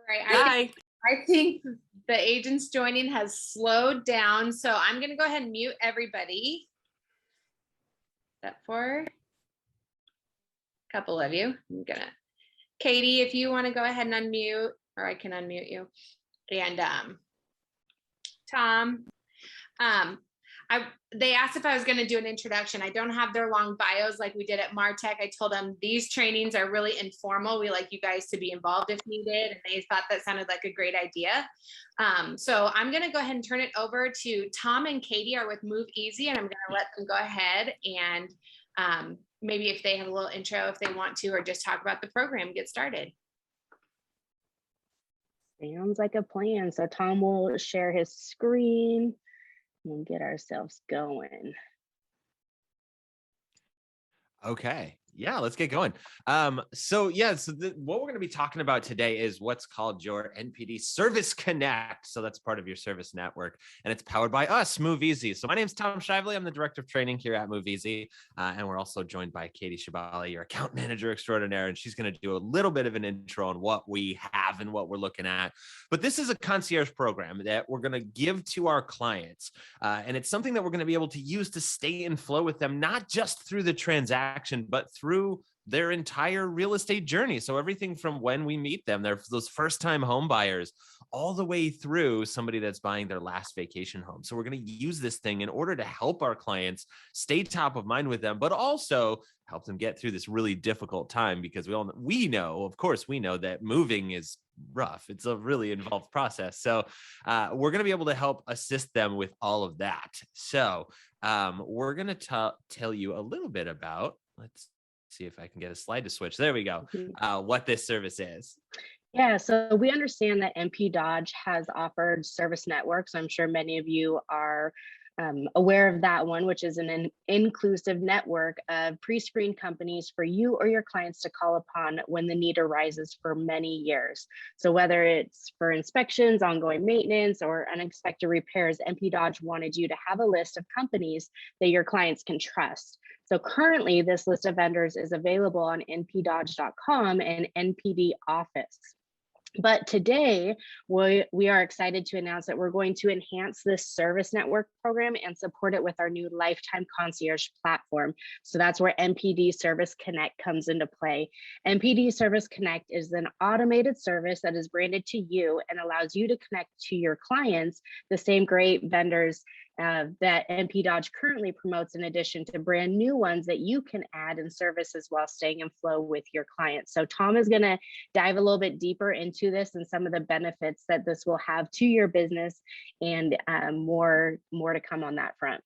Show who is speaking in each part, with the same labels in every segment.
Speaker 1: right.
Speaker 2: Hi.
Speaker 1: I think the agents joining has slowed down. So I'm going to go ahead and mute everybody except for a couple of you. Katie, if you want to go ahead and unmute, or I can unmute you. And Tom, um, they asked if I was going to do an introduction. I don't have their long bios like we did at Martech. I told them these trainings are really informal. We like you guys to be involved if needed. And they thought that sounded like a great idea. So I'm going to go ahead and turn it over to Tom and Katie are with Move Easy, and I'm going to let them go ahead and maybe if they have a little intro, if they want to, or just talk about the program, get started.
Speaker 3: Sounds like a plan. So Tom will share his screen. We'll get ourselves going.
Speaker 2: Okay. Yeah, let's get going. So what we're going to be talking about today is what's called your NPD Service Connect. So that's part of your service network, and it's powered by us, Move Easy. So my name is Tom Shively. I'm the director of training here at Move Easy, and we're also joined by Katie Shabali, your account manager extraordinaire, and she's going to do a little bit of an intro on what we have and what we're looking at. But this is a concierge program that we're going to give to our clients, and it's something that we're going to be able to use to stay in flow with them, not just through the transaction, but through their entire real estate journey. So everything from when we meet them, they're those first-time home buyers, all the way through somebody that's buying their last vacation home. So we're going to use this thing in order to help our clients stay top of mind with them, but also help them get through this really difficult time, because we know that moving is rough. It's a really involved process. So we're going to be able to help assist them with all of that. So we're going to tell you a little bit about, let's see if I can get a slide to switch. There we go. What this service is.
Speaker 3: Yeah, so we understand that MP Dodge has offered service networks. I'm sure many of you are aware of that one, which is an inclusive network of pre-screened companies for you or your clients to call upon when the need arises for many years. So whether it's for inspections, ongoing maintenance, or unexpected repairs, MP Dodge wanted you to have a list of companies that your clients can trust. So currently, this list of vendors is available on npdodge.com and NPD Office. But today, we are excited to announce that we're going to enhance this service network program and support it with our new Lifetime Concierge platform. So that's where NPD Service Connect comes into play. NPD Service Connect is an automated service that is branded to you and allows you to connect to your clients the same great vendors that MP Dodge currently promotes, in addition to brand new ones that you can add and service as well, staying in flow with your clients. So Tom is going to dive a little bit deeper into this and some of the benefits that this will have to your business, and more to come on that front.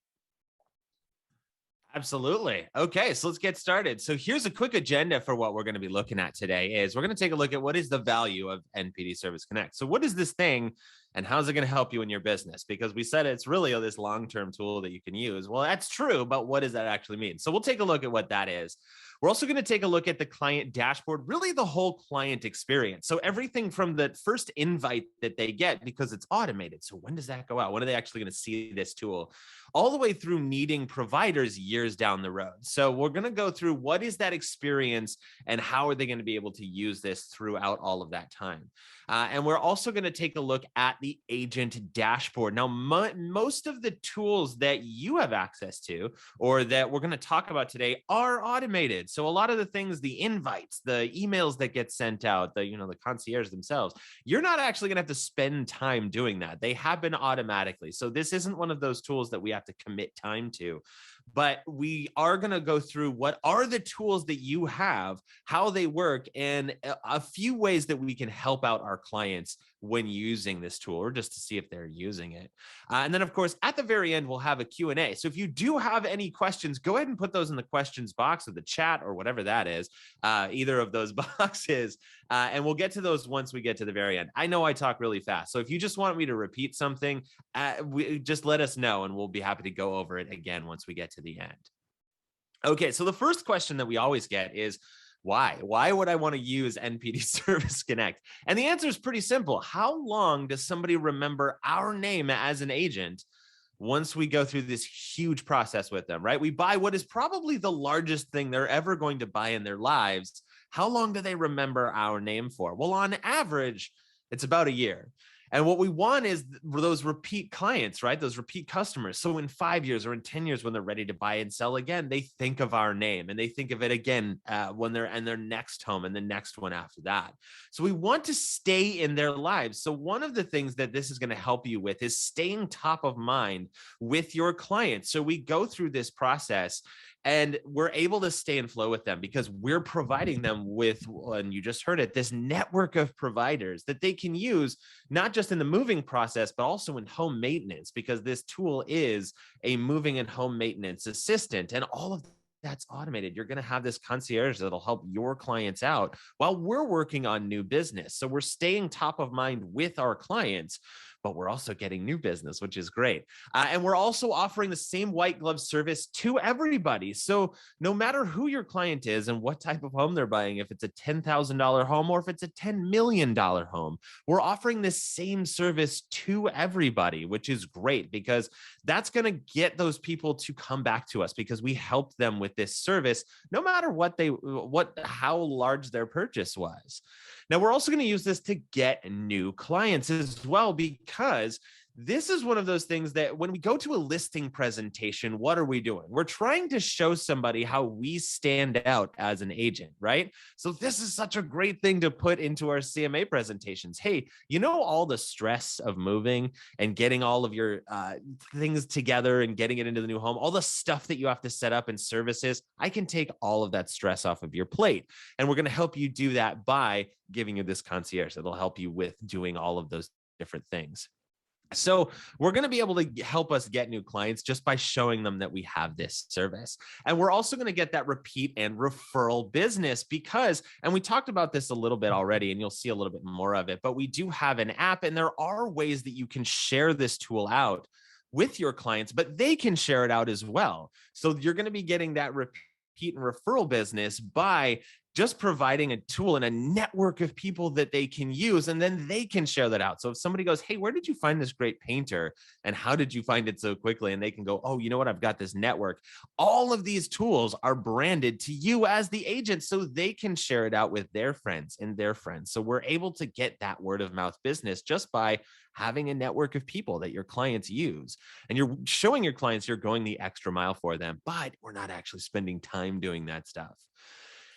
Speaker 2: Absolutely. Okay, so let's get started. So here's a quick agenda for what we're going to be looking at today. Is we're going to take a look at what is the value of NPD Service Connect. So what is this thing and how's it going to help you in your business? Because we said it's really this long-term tool that you can use. Well, that's true, but what does that actually mean? So we'll take a look at what that is. We're also going to take a look at the client dashboard, really the whole client experience. So everything from the first invite that they get, because it's automated. So when does that go out? When are they actually going to see this tool? All the way through needing providers years down the road. So we're going to go through what is that experience and how are they going to be able to use this throughout all of that time. And we're also going to take a look at the agent dashboard. Now, most of the tools that you have access to or that we're going to talk about today are automated. So a lot of the things, the invites, the emails that get sent out, the concierge themselves, you're not actually going to have to spend time doing that. They happen automatically. So this isn't one of those tools that we have to commit time to. But we are going to go through what are the tools that you have, how they work, and a few ways that we can help out our clients when using this tool, or just to see if they're using it. And then, of course, at the very end, we'll have a Q&A. So if you do have any questions, go ahead and put those in the questions box or the chat or whatever that is, either of those boxes. And we'll get to those once we get to the very end. I know I talk really fast. So if you just want me to repeat something, just let us know and we'll be happy to go over it again once we get to the end. Okay, so the first question that we always get is, why? Why would I want to use NPD Service Connect? And the answer is pretty simple. How long does somebody remember our name as an agent once we go through this huge process with them, right? We buy what is probably the largest thing they're ever going to buy in their lives. How long do they remember our name for? Well, on average, It's about a year. And what we want is those repeat clients, right? Those repeat customers. So in 5 years or in 10 years, when they're ready to buy and sell again, they think of our name and they think of it again when they're in their next home and the next one after that. So we want to stay in their lives. So one of the things that this is going to help you with is staying top of mind with your clients. So we go through this process and we're able to stay in flow with them because we're providing them with, and you just heard it, this network of providers that they can use, not just in the moving process, but also in home maintenance, because this tool is a moving and home maintenance assistant, and all of that's automated. You're going to have this concierge that'll help your clients out while we're working on new business. So we're staying top of mind with our clients, but we're also getting new business, which is great. And we're also offering the same white glove service to everybody. So no matter who your client is and what type of home they're buying, if it's a $10,000 home or if it's a $10 million home, we're offering this same service to everybody, which is great because that's going to get those people to come back to us because we helped them with this service, no matter how large their purchase was. Now, we're also going to use this to get new clients as well, because this is one of those things that when we go to a listing presentation, what are we doing? We're trying to show somebody how we stand out as an agent, right? So this is such a great thing to put into our CMA presentations. Hey, you know, all the stress of moving and getting all of your things together and getting it into the new home, all the stuff that you have to set up and services, I can take all of that stress off of your plate. And we're going to help you do that by giving you this concierge that'll help you with doing all of those different things. So we're going to be able to help us get new clients just by showing them that we have this service. And we're also going to get that repeat and referral business because, and we talked about this a little bit already, and you'll see a little bit more of it, but we do have an app and there are ways that you can share this tool out with your clients, but they can share it out as well. So you're going to be getting that repeat and referral business by just providing a tool and a network of people that they can use, and then they can share that out. So if somebody goes, hey, where did you find this great painter? And how did you find it so quickly? And they can go, oh, you know what? I've got this network. All of these tools are branded to you as the agent, so they can share it out with their friends and their friends. So we're able to get that word of mouth business just by having a network of people that your clients use. And you're showing your clients you're going the extra mile for them, but we're not actually spending time doing that stuff.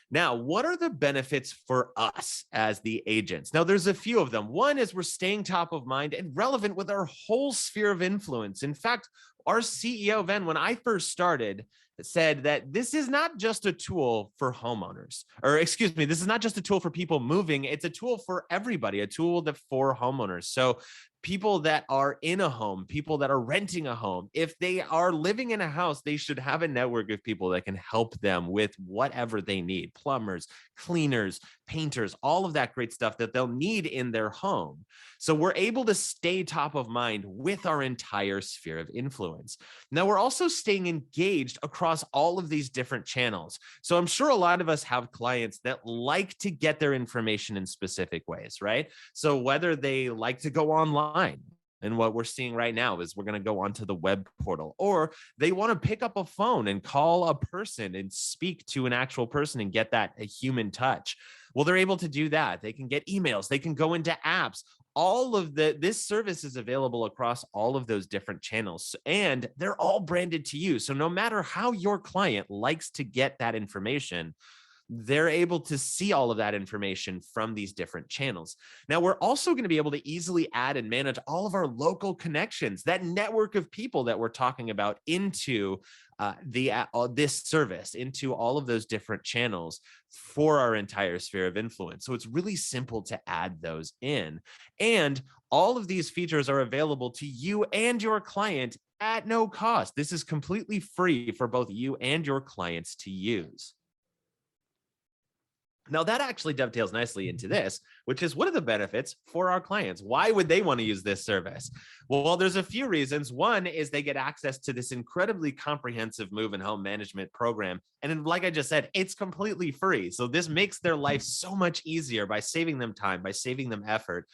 Speaker 2: Now, what are the benefits for us as the agents? Now, there's a few of them. One is we're staying top of mind and relevant with our whole sphere of influence. In fact, our CEO, Ven, when I first started, said that this is not just a tool for homeowners, or excuse me, this is not just a tool for people moving. It's a tool for everybody, a tool that for homeowners. So people that are in a home, people that are renting a home, if they are living in a house, they should have a network of people that can help them with whatever they need: plumbers, cleaners, painters, all of that great stuff that they'll need in their home. So we're able to stay top of mind with our entire sphere of influence. Now, we're also staying engaged across all of these different channels. So I'm sure a lot of us have clients that like to get their information in specific ways, right? So whether they like to go online, and what we're seeing right now is we're going to go onto the web portal, or they want to pick up a phone and call a person and speak to an actual person and get that a human touch. Well, they're able to do that. They can get emails. They can go into apps. All of this service is available across all of those different channels, and they're all branded to you. So no matter how your client likes to get that information, they're able to see all of that information from these different channels. Now, we're also going to be able to easily add and manage all of our local connections, that network of people that we're talking about, into this service, into all of those different channels for our entire sphere of influence. So it's really simple to add those in. And all of these features are available to you and your client at no cost. This is completely free for both you and your clients to use. Now, that actually dovetails nicely into this, which is, what are the benefits for our clients? Why would they want to use this service? Well, there's a few reasons. One is they get access to this incredibly comprehensive move and home management program. And like I just said, it's completely free. So this makes their life so much easier by saving them time, by saving them effort.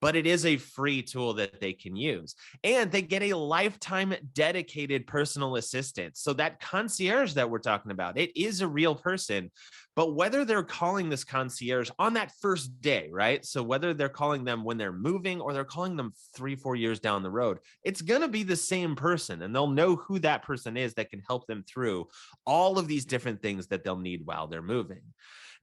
Speaker 2: but it is a free tool that they can use. And they get a lifetime dedicated personal assistant. So that concierge that we're talking about, it is a real person. But whether they're calling this concierge on that first day, right? So whether they're calling them when they're moving or they're calling them 3-4 years down the road, it's going to be the same person, and they'll know who that person is that can help them through all of these different things that they'll need while they're moving.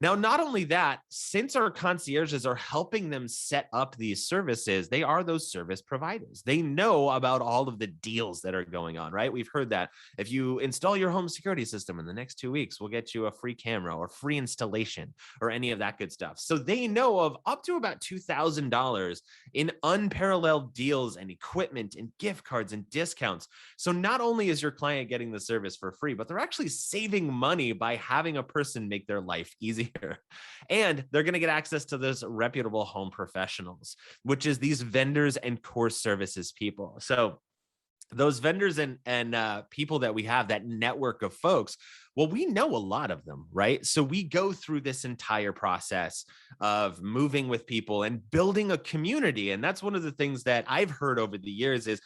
Speaker 2: Now, not only that, since our concierges are helping them set up these services, they are those service providers. They know about all of the deals that are going on, right? We've heard that if you install your home security system in the next 2 weeks, we'll get you a free camera or free installation or any of that good stuff. So they know of up to about $2,000 in unparalleled deals and equipment and gift cards and discounts. So not only is your client getting the service for free, but they're actually saving money by having a person make their life easier. And they're going to get access to those reputable home professionals, which is these vendors and core services people. So those vendors and people that we have, that network of folks, well, we know a lot of them, right? So we go through this entire process of moving with people and building a community. And that's one of the things that I've heard over the years is,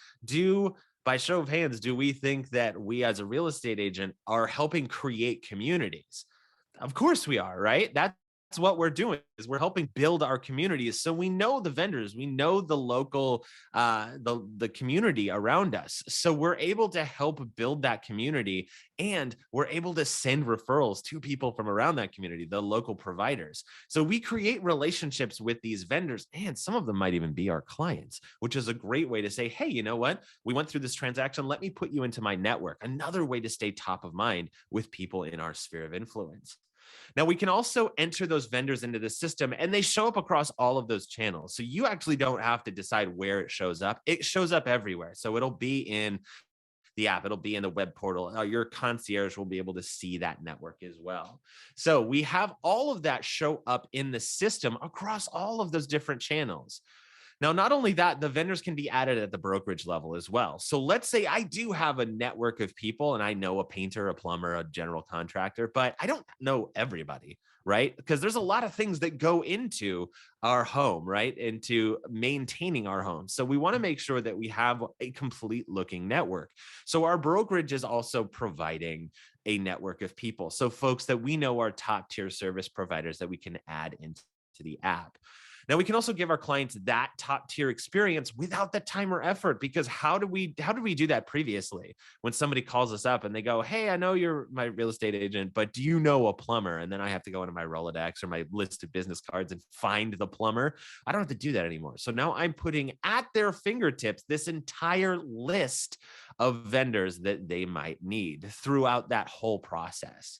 Speaker 2: by show of hands, do we think that we as a real estate agent are helping create communities? Of course we are, right? That's what we're doing, is we're helping build our communities. So we know the vendors, we know the local, the community around us. So we're able to help build that community, and we're able to send referrals to people from around that community, the local providers. So we create relationships with these vendors, and some of them might even be our clients, which is a great way to say, hey, you know what? We went through this transaction. Let me put you into my network. Another way to stay top of mind with people in our sphere of influence. Now, we can also enter those vendors into the system, and they show up across all of those channels. So you actually don't have to decide where it shows up. It shows up everywhere. So it'll be in the app, it'll be in the web portal. Your concierge will be able to see that network as well. So we have all of that show up in the system across all of those different channels. Now, not only that, the vendors can be added at the brokerage level as well. So let's say I do have a network of people, and I know a painter, a plumber, a general contractor, but I don't know everybody, right? Because there's a lot of things that go into our home, right? Into maintaining our home. So we want to make sure that we have a complete looking network. So our brokerage is also providing a network of people. So folks that we know are top tier service providers that we can add into the app. Now, we can also give our clients that top tier experience without the time or effort, because how did we do that previously? When somebody calls us up and they go, hey, I know you're my real estate agent, but do you know a plumber? And then I have to go into my Rolodex or my list of business cards and find the plumber. I don't have to do that anymore. So now I'm putting at their fingertips this entire list of vendors that they might need throughout that whole process.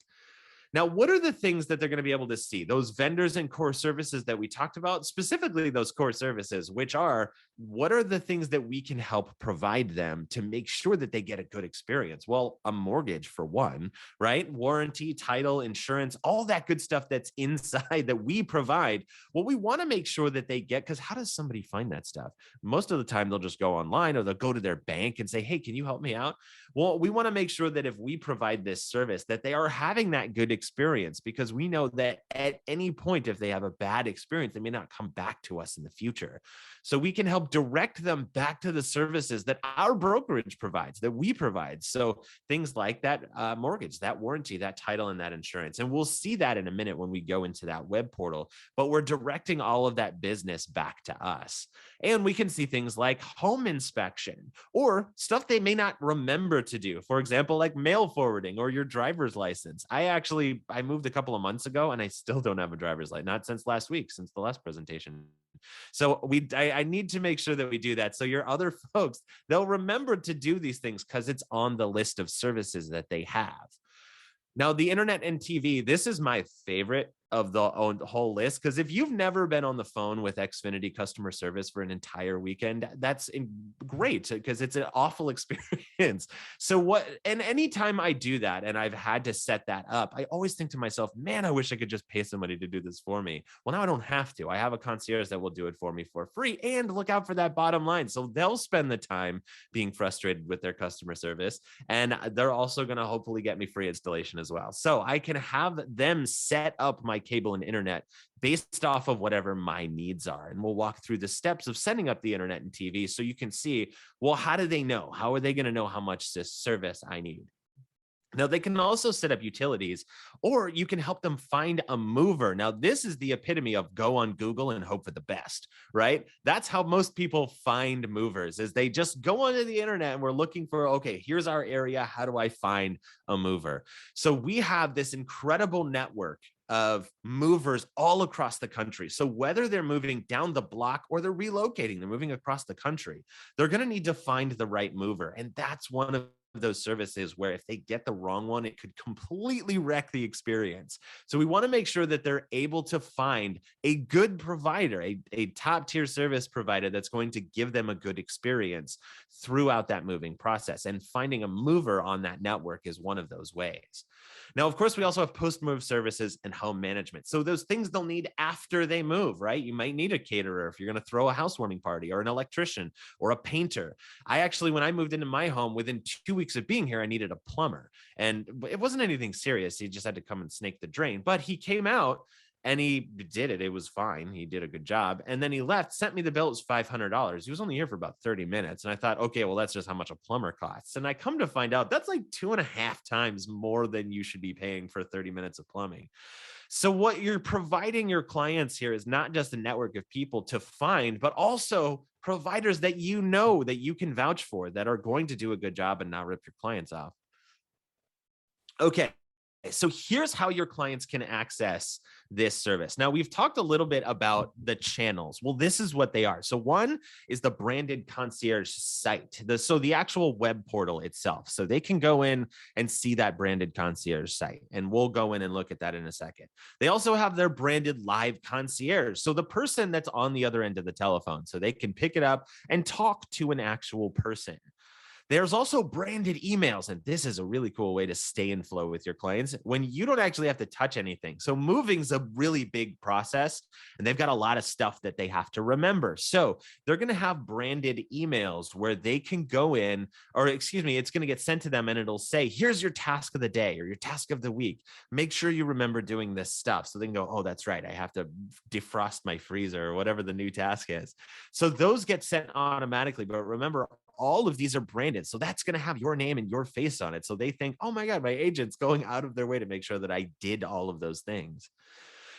Speaker 2: Now, what are the things that they're going to be able to see? Those vendors and core services that we talked about, specifically those core services, which are, what are the things that we can help provide them to make sure that they get a good experience? Well, a mortgage for one, right? Warranty, title, insurance, all that good stuff that's inside that we provide. Well, we want to make sure that they get, because how does somebody find that stuff? Most of the time, they'll just go online or they'll go to their bank and say, hey, can you help me out? Well, we want to make sure that if we provide this service, that they are having that good experience, because we know that at any point, if they have a bad experience, they may not come back to us in the future. So we can help direct them back to the services that our brokerage provides, that we provide. So things like that mortgage, that warranty, that title, and that insurance. And we'll see that in a minute when we go into that web portal, but we're directing all of that business back to us. And we can see things like home inspection or stuff they may not remember to do. For example, like mail forwarding or your driver's license. I moved a couple of months ago and I still don't have a driver's license, not since last week, since the last presentation. So I need to make sure that we do that. So your other folks, they'll remember to do these things because it's on the list of services that they have. Now, the internet and TV, this is my favorite of the whole list, because if you've never been on the phone with Xfinity customer service for an entire weekend, that's great, because it's an awful experience. And anytime I do that and I've had to set that up, I always think to myself, man, I wish I could just pay somebody to do this for me. Well, now I don't have to. I have a concierge that will do it for me for free, and look out for that bottom line. So they'll spend the time being frustrated with their customer service, and they're also going to hopefully get me free installation as well. So I can have them set up my satellite cable and internet based off of whatever my needs are. And we'll walk through the steps of setting up the internet and TV so you can see, well, how do they know? How are they going to know how much this service I need? Now, they can also set up utilities, or you can help them find a mover. Now, this is the epitome of go on Google and hope for the best, right? That's how most people find movers, is they just go onto the internet and we're looking for, okay, here's our area. How do I find a mover? So we have this incredible network of movers all across the country. So whether they're moving down the block or they're relocating, they're moving across the country, they're going to need to find the right mover. And that's one of those services where if they get the wrong one, it could completely wreck the experience. So we want to make sure that they're able to find a good provider, a top tier service provider that's going to give them a good experience throughout that moving process. And finding a mover on that network is one of those ways. Now, of course, we also have post-move services and home management. So those things they'll need after they move, right? You might need a caterer if you're going to throw a housewarming party, or an electrician, or a painter. I actually, when I moved into my home, within 2 weeks of being here, I needed a plumber. And it wasn't anything serious. He just had to come and snake the drain. But he came out and he did it. It was fine. He did a good job. And then he left, sent me the bill. It was $500. He was only here for about 30 minutes. And I thought, okay, well, that's just how much a plumber costs. And I come to find out that's like 2.5 times more than you should be paying for 30 minutes of plumbing. So what you're providing your clients here is not just a network of people to find, but also providers that you know that you can vouch for, that are going to do a good job and not rip your clients off. Okay. So here's how your clients can access this service. Now, we've talked a little bit about the channels. Well, this is what they are. So one is the branded concierge site, so the actual web portal itself. So they can go in and see that branded concierge site, and we'll go in and look at that in a second. They also have their branded live concierge. So the person that's on the other end of the telephone, so they can pick it up and talk to an actual person. There's also branded emails, and this is a really cool way to stay in flow with your clients when you don't actually have to touch anything. So moving's a really big process, and they've got a lot of stuff that they have to remember. So they're going to have branded emails where they can go in, or excuse me, it's going to get sent to them and it'll say, here's your task of the day or your task of the week. Make sure you remember doing this stuff. So they can go, oh, that's right, I have to defrost my freezer or whatever the new task is. So those get sent automatically. But remember, all of these are branded. So that's going to have your name and your face on it. So they think, oh my God, my agent's going out of their way to make sure that I did all of those things.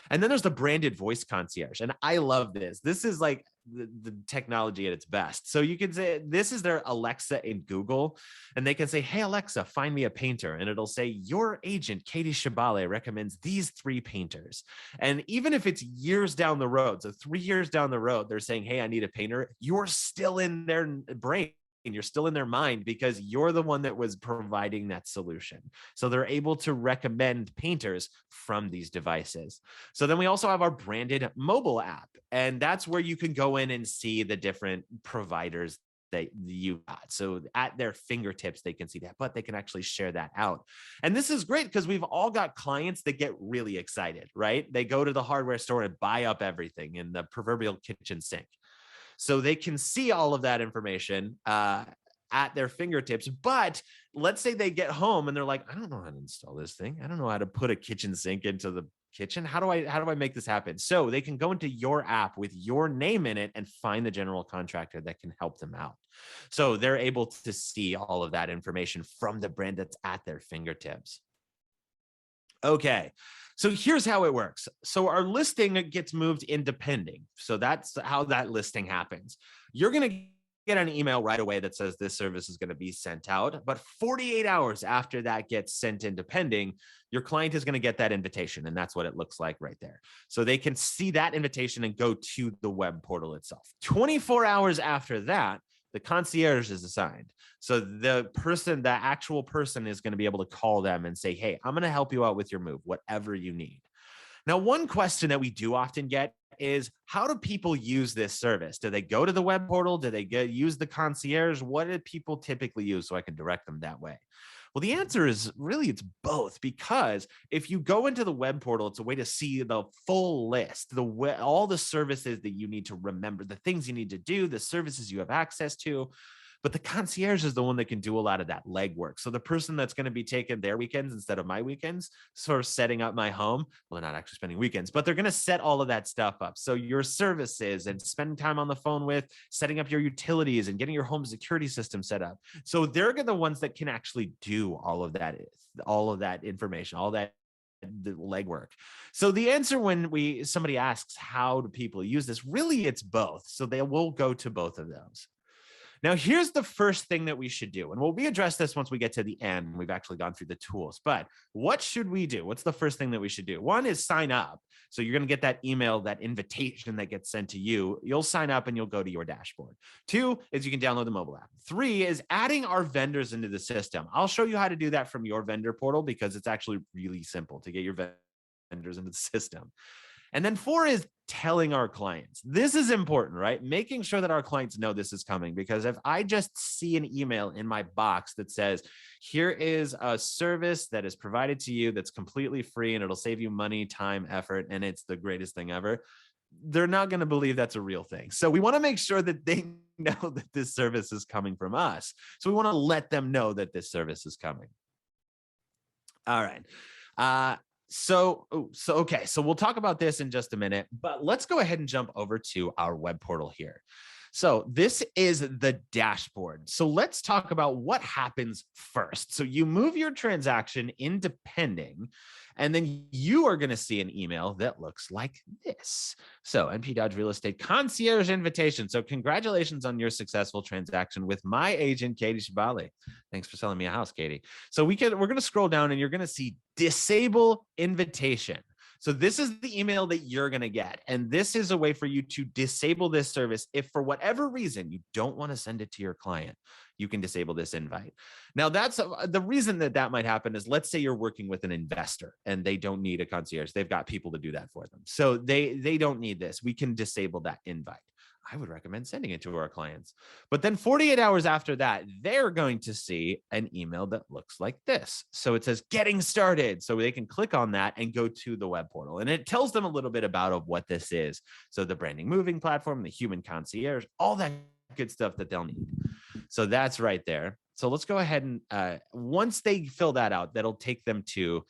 Speaker 2: And then there's the branded voice concierge. And I love this. This is like the technology at its best. So you can say, this is their Alexa in Google, and they can say, hey, Alexa, find me a painter. And it'll say, your agent, Katie Shabale, recommends these 3 painters. And even if it's years down the road, so 3 years down the road, they're saying, hey, I need a painter, you're still in their brain. And you're still in their mind because you're the one that was providing that solution. So they're able to recommend painters from these devices. So then we also have our branded mobile app, and that's where you can go in and see the different providers that you got. So at their fingertips, they can see that, but they can actually share that out. And this is great because we've all got clients that get really excited, right? They go to the hardware store and buy up everything in the proverbial kitchen sink. So they can see all of that information at their fingertips. But let's say they get home and they're like, I don't know how to install this thing. I don't know how to put a kitchen sink into the kitchen. How do I make this happen? So they can go into your app with your name in it and find the general contractor that can help them out. So they're able to see all of that information from the brand that's at their fingertips. Okay. So here's how it works. So our listing gets moved into pending. So that's how that listing happens. You're going to get an email right away that says this service is going to be sent out. But 48 hours after that gets sent into pending, your client is going to get that invitation. And that's what it looks like right there. So they can see that invitation and go to the web portal itself. 24 hours after that, the concierge is assigned. So the actual person is going to be able to call them and say, hey, I'm going to help you out with your move, whatever you need. Now, one question that we do often get is, how do people use this service? Do they go to the web portal? Do they use the concierge? What do people typically use so I can direct them that way? Well, the answer is really it's both, because if you go into the web portal, it's a way to see the full list, all the services that you need to remember, the things you need to do, the services you have access to. but the concierge is the one that can do a lot of that legwork. So the person that's going to be taking their weekends instead of my weekends, sort of setting up my home, well, they're not actually spending weekends, but they're going to set all of that stuff up. So your services and spending time on the phone with, setting up your utilities and getting your home security system set up. So they're the ones that can actually do all of that information, all that the legwork. So the answer when somebody asks how do people use this, really it's both. So they will go to both of those. Now, here's the first thing that we should do. And we'll address this once we get to the end. We've actually gone through the tools, but what should we do? What's the first thing that we should do? One is sign up. So you're going to get that email, that invitation that gets sent to you. You'll sign up and you'll go to your dashboard. 2 is you can download the mobile app. 3 is adding our vendors into the system. I'll show you how to do that from your vendor portal because it's actually really simple to get your vendors into the system. And then 4 is telling our clients. This is important, right? Making sure that our clients know this is coming, because if I just see an email in my box that says, here is a service that is provided to you that's completely free and it'll save you money, time, effort, and it's the greatest thing ever, they're not going to believe that's a real thing. So we want to make sure that they know that this service is coming from us. So we want to let them know that this service is coming. All right. Okay, so we'll talk about this in just a minute, but let's go ahead and jump over to our web portal here. So this is the dashboard. So let's talk about what happens first. So you move your transaction into pending, and then you are going to see an email that looks like this. So NP Dodge Real Estate Concierge Invitation. So congratulations on your successful transaction with my agent, Katie Shabali. Thanks for selling me a house, Katie. So we're going to scroll down and you're going to see disable invitation. So this is the email that you're going to get. And this is a way for you to disable this service. If for whatever reason you don't want to send it to your client, you can disable this invite. Now, that's the reason that might happen is, let's say you're working with an investor and they don't need a concierge. They've got people to do that for them. So they don't need this. We can disable that invite. I would recommend sending it to our clients. But then 48 hours after that, they're going to see an email that looks like this. So it says getting started. So they can click on that and go to the web portal. And it tells them a little bit about what this is. So the branding moving platform, the human concierge, all that good stuff that they'll need. So that's right there. So let's go ahead and once they fill that out, that'll take them to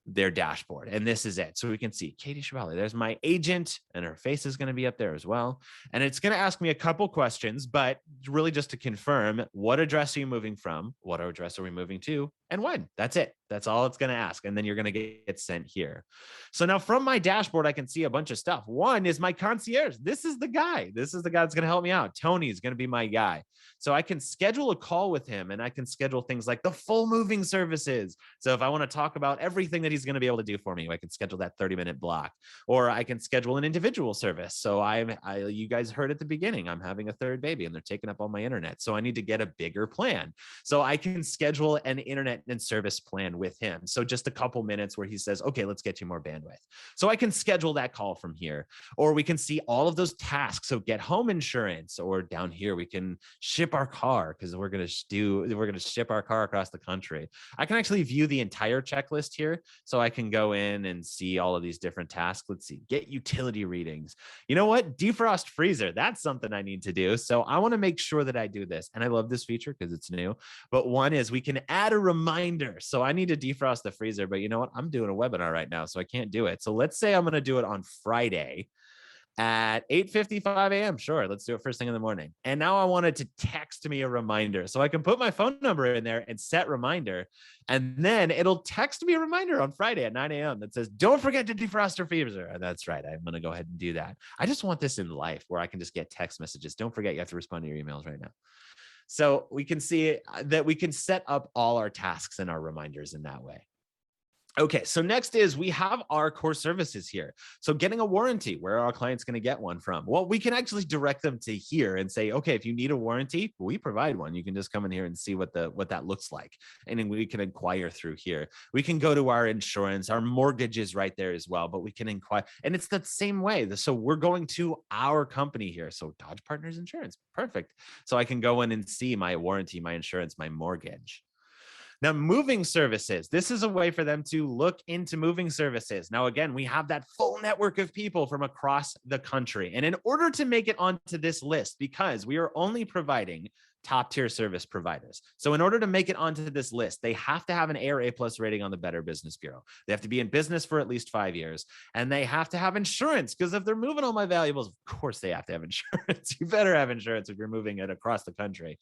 Speaker 2: their dashboard. And this is it. So we can see Katie Shabali. There's my agent, and her face is going to be up there as well. And it's going to ask me a couple questions, but really just to confirm, what address are you moving from? What address are we moving to? And when? That's it. That's all it's going to ask. And then you're going to get sent here. So now from my dashboard, I can see a bunch of stuff. One is my concierge. This is the guy. This is the guy that's going to help me out. Tony is going to be my guy. So I can schedule a call with him, and I can schedule things like the full moving services. So if I want to talk about everything that he's going to be able to do for me, I can schedule that 30-minute block, or I can schedule an individual service. So you guys heard at the beginning, I'm having a third baby and they're taking up all my internet. So I need to get a bigger plan. So I can schedule an internet and service plan with him. So just a couple minutes where he says, okay, let's get you more bandwidth. So I can schedule that call from here, or we can see all of those tasks. So get home insurance, or down here, we can ship our car, because we're going to ship our car across the country. I can actually view the entire checklist here. So I can go in and see all of these different tasks. Let's see, get utility readings. You know what? Defrost freezer. That's something I need to do. So I want to make sure that I do this. And I love this feature because it's new. But one is we can add a reminder. So I need to defrost the freezer, but you know what? I'm doing a webinar right now, so I can't do it. So let's say I'm going to do it on Friday at 8:55 a.m. Sure, let's do it first thing in the morning. And now I wanted to text me a reminder. So I can put my phone number in there and set reminder. And then it'll text me a reminder on Friday at 9 a.m. that says, don't forget to defrost your freezer. And that's right. I'm going to go ahead and do that. I just want this in life where I can just get text messages. Don't forget, you have to respond to your emails right now. So we can see that we can set up all our tasks and our reminders in that way. Okay, so next is we have our core services here. So getting a warranty, where are our clients going to get one from? Well, we can actually direct them to here and say, okay, if you need a warranty, we provide one. You can just come in here and see what that looks like. And then we can inquire through here. We can go to our insurance, our mortgage is right there as well, but we can inquire. And it's the same way. So we're going to our company here. So Dodge Partners Insurance, perfect. So I can go in and see my warranty, my insurance, my mortgage. Now, moving services, this is a way for them to look into moving services. Now, again, we have that full network of people from across the country. And in order to make it onto this list, because we are only providing top tier service providers. So in order to make it onto this list, they have to have an A or A+ rating on the Better Business Bureau. They have to be in business for at least 5 years, and they have to have insurance, because if they're moving all my valuables, of course they have to have insurance. You better have insurance if you're moving it across the country.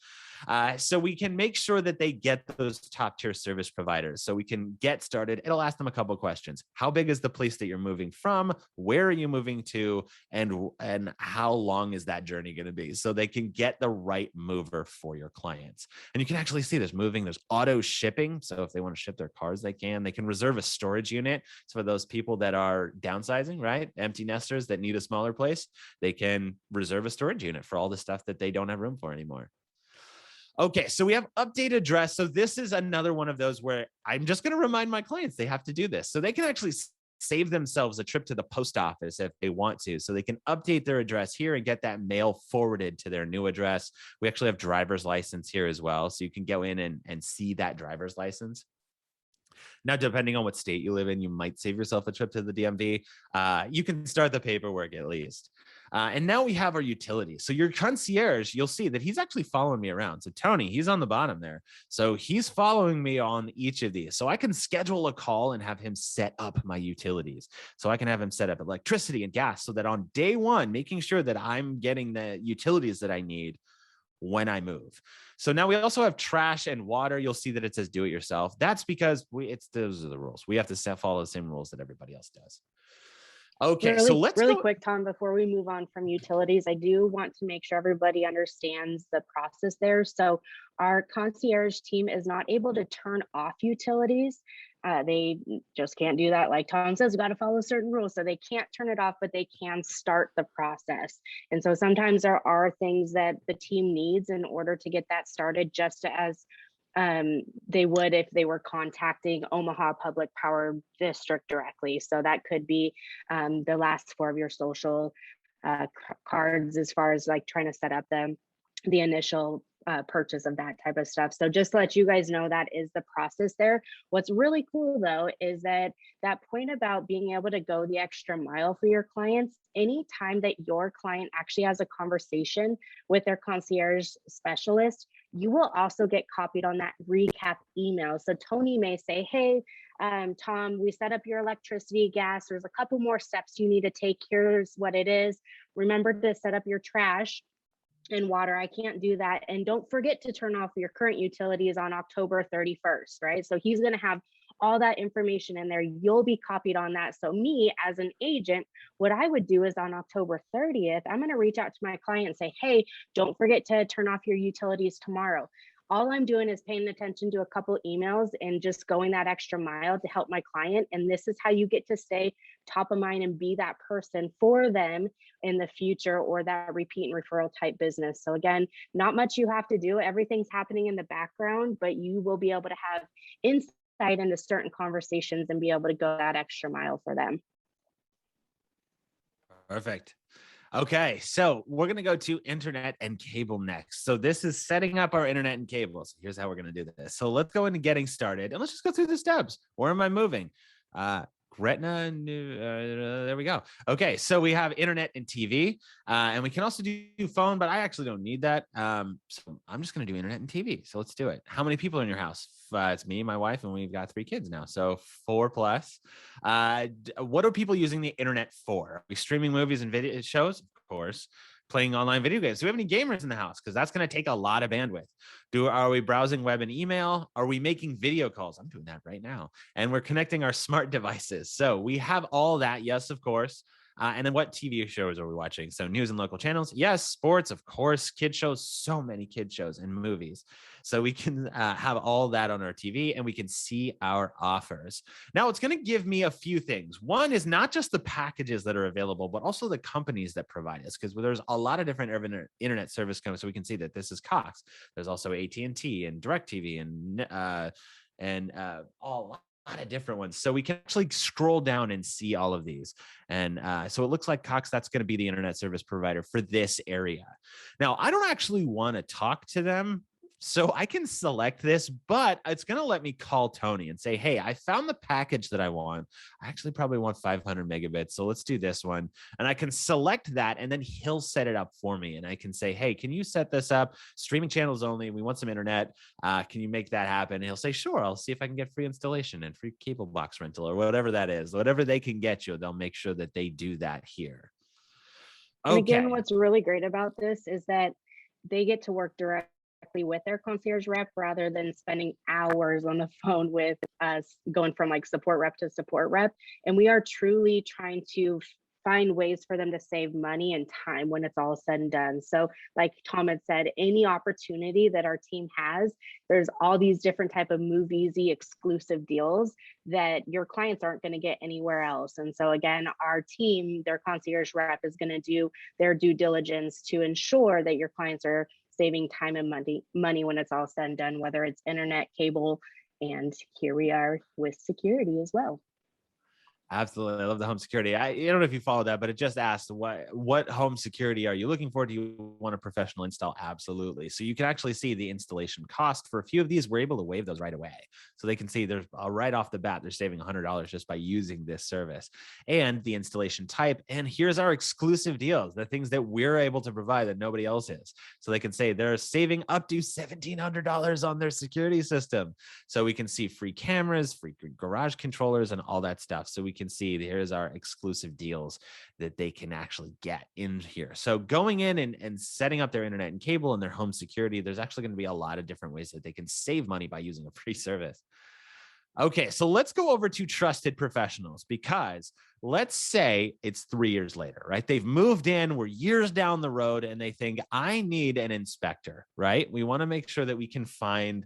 Speaker 2: So we can make sure that they get those top tier service providers. So we can get started. It'll ask them a couple of questions. How big is the place that you're moving from? Where are you moving to? And how long is that journey going to be? So they can get the right mover for your clients. And you can actually see there's moving, there's auto shipping. So if they want to ship their cars, they can reserve a storage unit. So for those people that are downsizing, right? Empty nesters that need a smaller place, they can reserve a storage unit for all the stuff that they don't have room for anymore. Okay, so we have update address. So this is another one of those where I'm just going to remind my clients they have to do this. So they can actually save themselves a trip to the post office if they want to. So they can update their address here and get that mail forwarded to their new address. We actually have driver's license here as well. So you can go in and see that driver's license. Now, depending on what state you live in, you might save yourself a trip to the DMV. You can start the paperwork at least. And now we have our utilities. So your concierge, you'll see that he's actually following me around. So Tony, he's on the bottom there. So he's following me on each of these. So I can schedule a call and have him set up my utilities. So I can have him set up electricity and gas, so that on day one, making sure that I'm getting the utilities that I need when I move. So now we also have trash and water. You'll see that it says do it yourself. That's because those are the rules. We have to follow the same rules that everybody else does. Okay, so let's
Speaker 3: really quick, Tom, before we move on from utilities, I do want to make sure everybody understands the process there. So our concierge team is not able to turn off utilities. They just can't do that. Like Tom says, we got to follow certain rules. So they can't turn it off, but they can start the process. And so sometimes there are things that the team needs in order to get that started, just as they would if they were contacting Omaha Public Power District directly. So that could be the last four of your social cards, as far as like trying to set up the initial purchase of that type of stuff. So just to let you guys know, that is the process there. What's really cool though is that point about being able to go the extra mile for your clients. Anytime that your client actually has a conversation with their concierge specialist, you will also get copied on that recap email. So Tony may say, hey, Tom, we set up your electricity, gas. There's a couple more steps you need to take. Here's what it is. Remember to set up your trash and water. I can't do that. And don't forget to turn off your current utilities on October 31st, right? So he's going to have all that information in there. You'll be copied on that. So me as an agent, what I would do is on October 30th, I'm going to reach out to my client and say, hey, don't forget to turn off your utilities tomorrow. All I'm doing is paying attention to a couple emails and just going that extra mile to help my client. And this is how you get to stay top of mind and be that person for them in the future, or that repeat and referral type business. So again, not much you have to do. Everything's happening in the background, but you will be able to have insight into certain conversations and be able to go that extra mile for them.
Speaker 2: Perfect. Okay, so we're going to go to internet and cable next. So this is setting up our internet and cable. So here's how we're going to do this. So let's go into getting started, and let's just go through the steps. Where am I moving? Gretna, there we go. Okay, so we have internet and TV, and we can also do phone, but I actually don't need that. So I'm just going to do internet and TV. So let's do it. How many people in your house? It's me, my wife, and we've got 3 kids now. So 4+. What are people using the internet for? Are we streaming movies and video shows? Of course. Playing online video games. Do we have any gamers in the house? Because that's going to take a lot of bandwidth. Are we browsing web and email? Are we making video calls? I'm doing that right now. And we're connecting our smart devices. So we have all that. Yes, of course. And then what TV shows are we watching? So news and local channels. Yes, sports, of course. Kid shows, so many kid shows and movies. So we can have all that on our TV, and we can see our offers. Now it's going to give me a few things. One is not just the packages that are available, but also the companies that provide us, because there's a lot of different internet service companies. So we can see that this is Cox. There's also AT&T and DirecTV and all lot of different ones. So we can actually scroll down and see all of these. And so it looks like Cox, that's going to be the internet service provider for this area. Now, I don't actually want to talk to them So I can select this, but it's going to let me call Tony and say, hey, I found the package that I want. I actually probably want 500 megabits. So let's do this one. And I can select that, and then he'll set it up for me. And I can say, hey, can you set this up? Streaming channels only. We want some internet. Can you make that happen? And he'll say, sure, I'll see if I can get free installation and free cable box rental or whatever that is. Whatever they can get you, they'll make sure that they do that here.
Speaker 3: And again,
Speaker 2: Okay.
Speaker 3: what's really great about this is that they get to work directly with their concierge rep rather than spending hours on the phone with us, going from like support rep to support rep. And we are truly trying to find ways for them to save money and time when it's all said and done. So like Tom had said, any opportunity that our team has, there's all these different type of Move Easy exclusive deals that your clients aren't going to get anywhere else. And so again, our team, their concierge rep, is going to do their due diligence to ensure that your clients are saving time and money when it's all said and done, whether it's internet, cable, and here we are with security as well.
Speaker 2: Absolutely. I love the home security. I don't know if you followed that, but it just asked what home security are you looking for? Do you want a professional install? Absolutely. So you can actually see the installation cost for a few of these. We're able to waive those right away. So they can see there's right off the bat, they're saving $100 just by using this service, and the installation type. And here's our exclusive deals, the things that we're able to provide that nobody else is. So they can say they're saving up to $1,700 on their security system. So we can see free cameras, free garage controllers, and all that stuff. So we can see here's our exclusive deals that they can actually get in here. So going in and setting up their internet and cable and their home security, there's actually going to be a lot of different ways that they can save money by using a free service. Okay, so let's go over to trusted professionals, because let's say it's 3 years later, right? They've moved in, we're years down the road, and they think, I need an inspector, right? We want to make sure that we can find,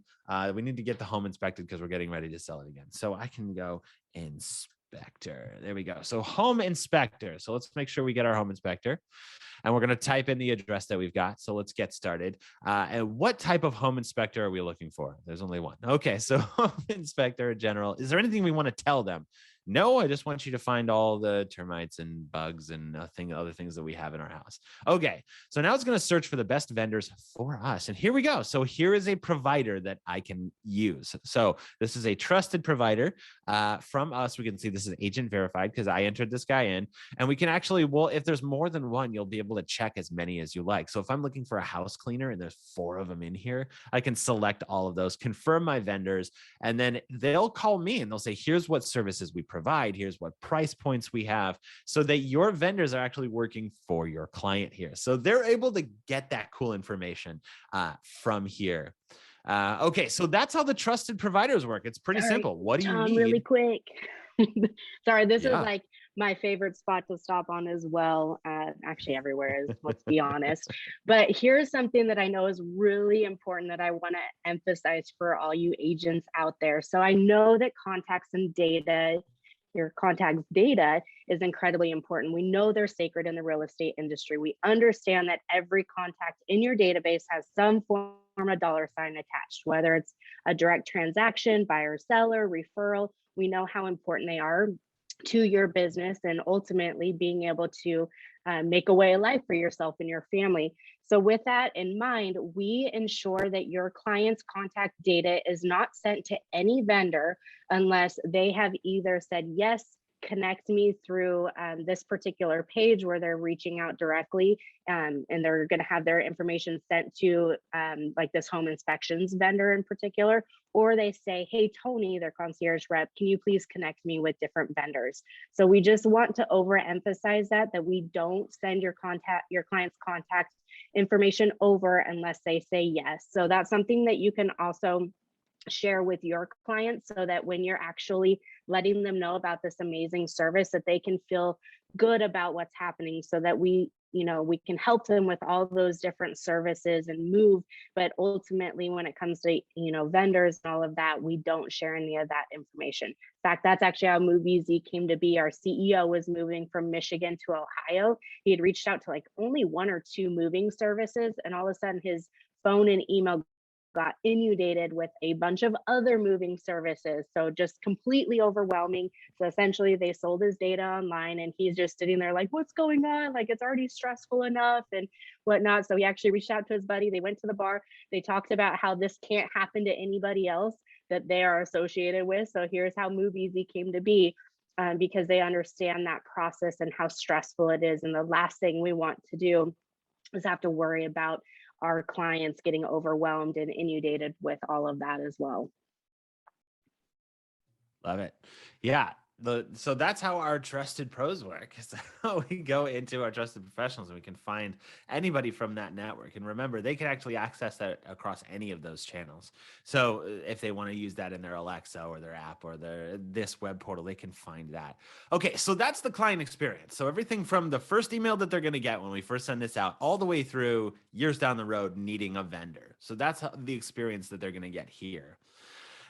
Speaker 2: we need to get the home inspected because we're getting ready to sell it again. So I can go inspector. There we go. So home inspector. So let's make sure we get our home inspector. And we're going to type in the address that we've got. So let's get started. And what type of home inspector are we looking for? There's only one. Okay, so home inspector in general. Is there anything we want to tell them? No, I just want you to find all the termites and bugs and other things that we have in our house. Okay, so now it's going to search for the best vendors for us. And here we go. So here is a provider that I can use. So this is a trusted provider from us. We can see this is agent verified because I entered this guy in. And we can actually, well, if there's more than one, you'll be able to check as many as you like. So if I'm looking for a house cleaner and there's 4 of them in here, I can select all of those, confirm my vendors, and then they'll call me and they'll say, here's what services we provide, here's what price points we have, so that your vendors are actually working for your client here. So they're able to get that cool information from here. Okay, so that's how the trusted providers work. It's pretty simple. What do you need?
Speaker 3: Really quick. Sorry, this is
Speaker 2: Yeah.
Speaker 3: like my favorite spot to stop on as well. Actually, everywhere is, let's be honest. But here's something that I know is really important that I want to emphasize for all you agents out there. So I know that contacts and data, your contacts data, is incredibly important. We know they're sacred in the real estate industry. We understand that every contact in your database has some form of dollar sign attached, whether it's a direct transaction, buyer, seller, referral. We know how important they are to your business and ultimately being able to make a way of life for yourself and your family. So with that in mind, we ensure that your client's contact data is not sent to any vendor unless they have either said, yes, connect me through this particular page where they're reaching out directly, and they're going to have their information sent to like this home inspections vendor in particular, or they say, hey, Tony, their concierge rep, can you please connect me with different vendors? So we just want to overemphasize that we don't send your client's contact information over unless they say yes. So that's something that you can also share with your clients, so that when you're actually letting them know about this amazing service, that they can feel good about what's happening, so that we can help them with all those different services and move. But ultimately, when it comes to vendors and all of that, we don't share any of that information. In fact, that's actually how Move Easy came to be. Our CEO was moving from Michigan to Ohio. He had reached out to like only 1 or 2 moving services, and all of a sudden his phone and email got inundated with a bunch of other moving services. So just completely overwhelming. So essentially they sold his data online and he's just sitting there like, what's going on? Like, it's already stressful enough and whatnot. So he actually reached out to his buddy. They went to the bar. They talked about how this can't happen to anybody else that they are associated with. So here's how Move Easy came to be. Because they understand that process and how stressful it is. And the last thing we want to do is have to worry about our clients getting overwhelmed and inundated with all of that as well.
Speaker 2: Love it. Yeah. So that's how our trusted pros work. Is how we go into our trusted professionals and we can find anybody from that network. And remember, they can actually access that across any of those channels. So if they want to use that in their Alexa or their app or this web portal, they can find that. Okay, so that's the client experience. So everything from the first email that they're going to get when we first send this out, all the way through years down the road needing a vendor. So that's the experience that they're going to get here.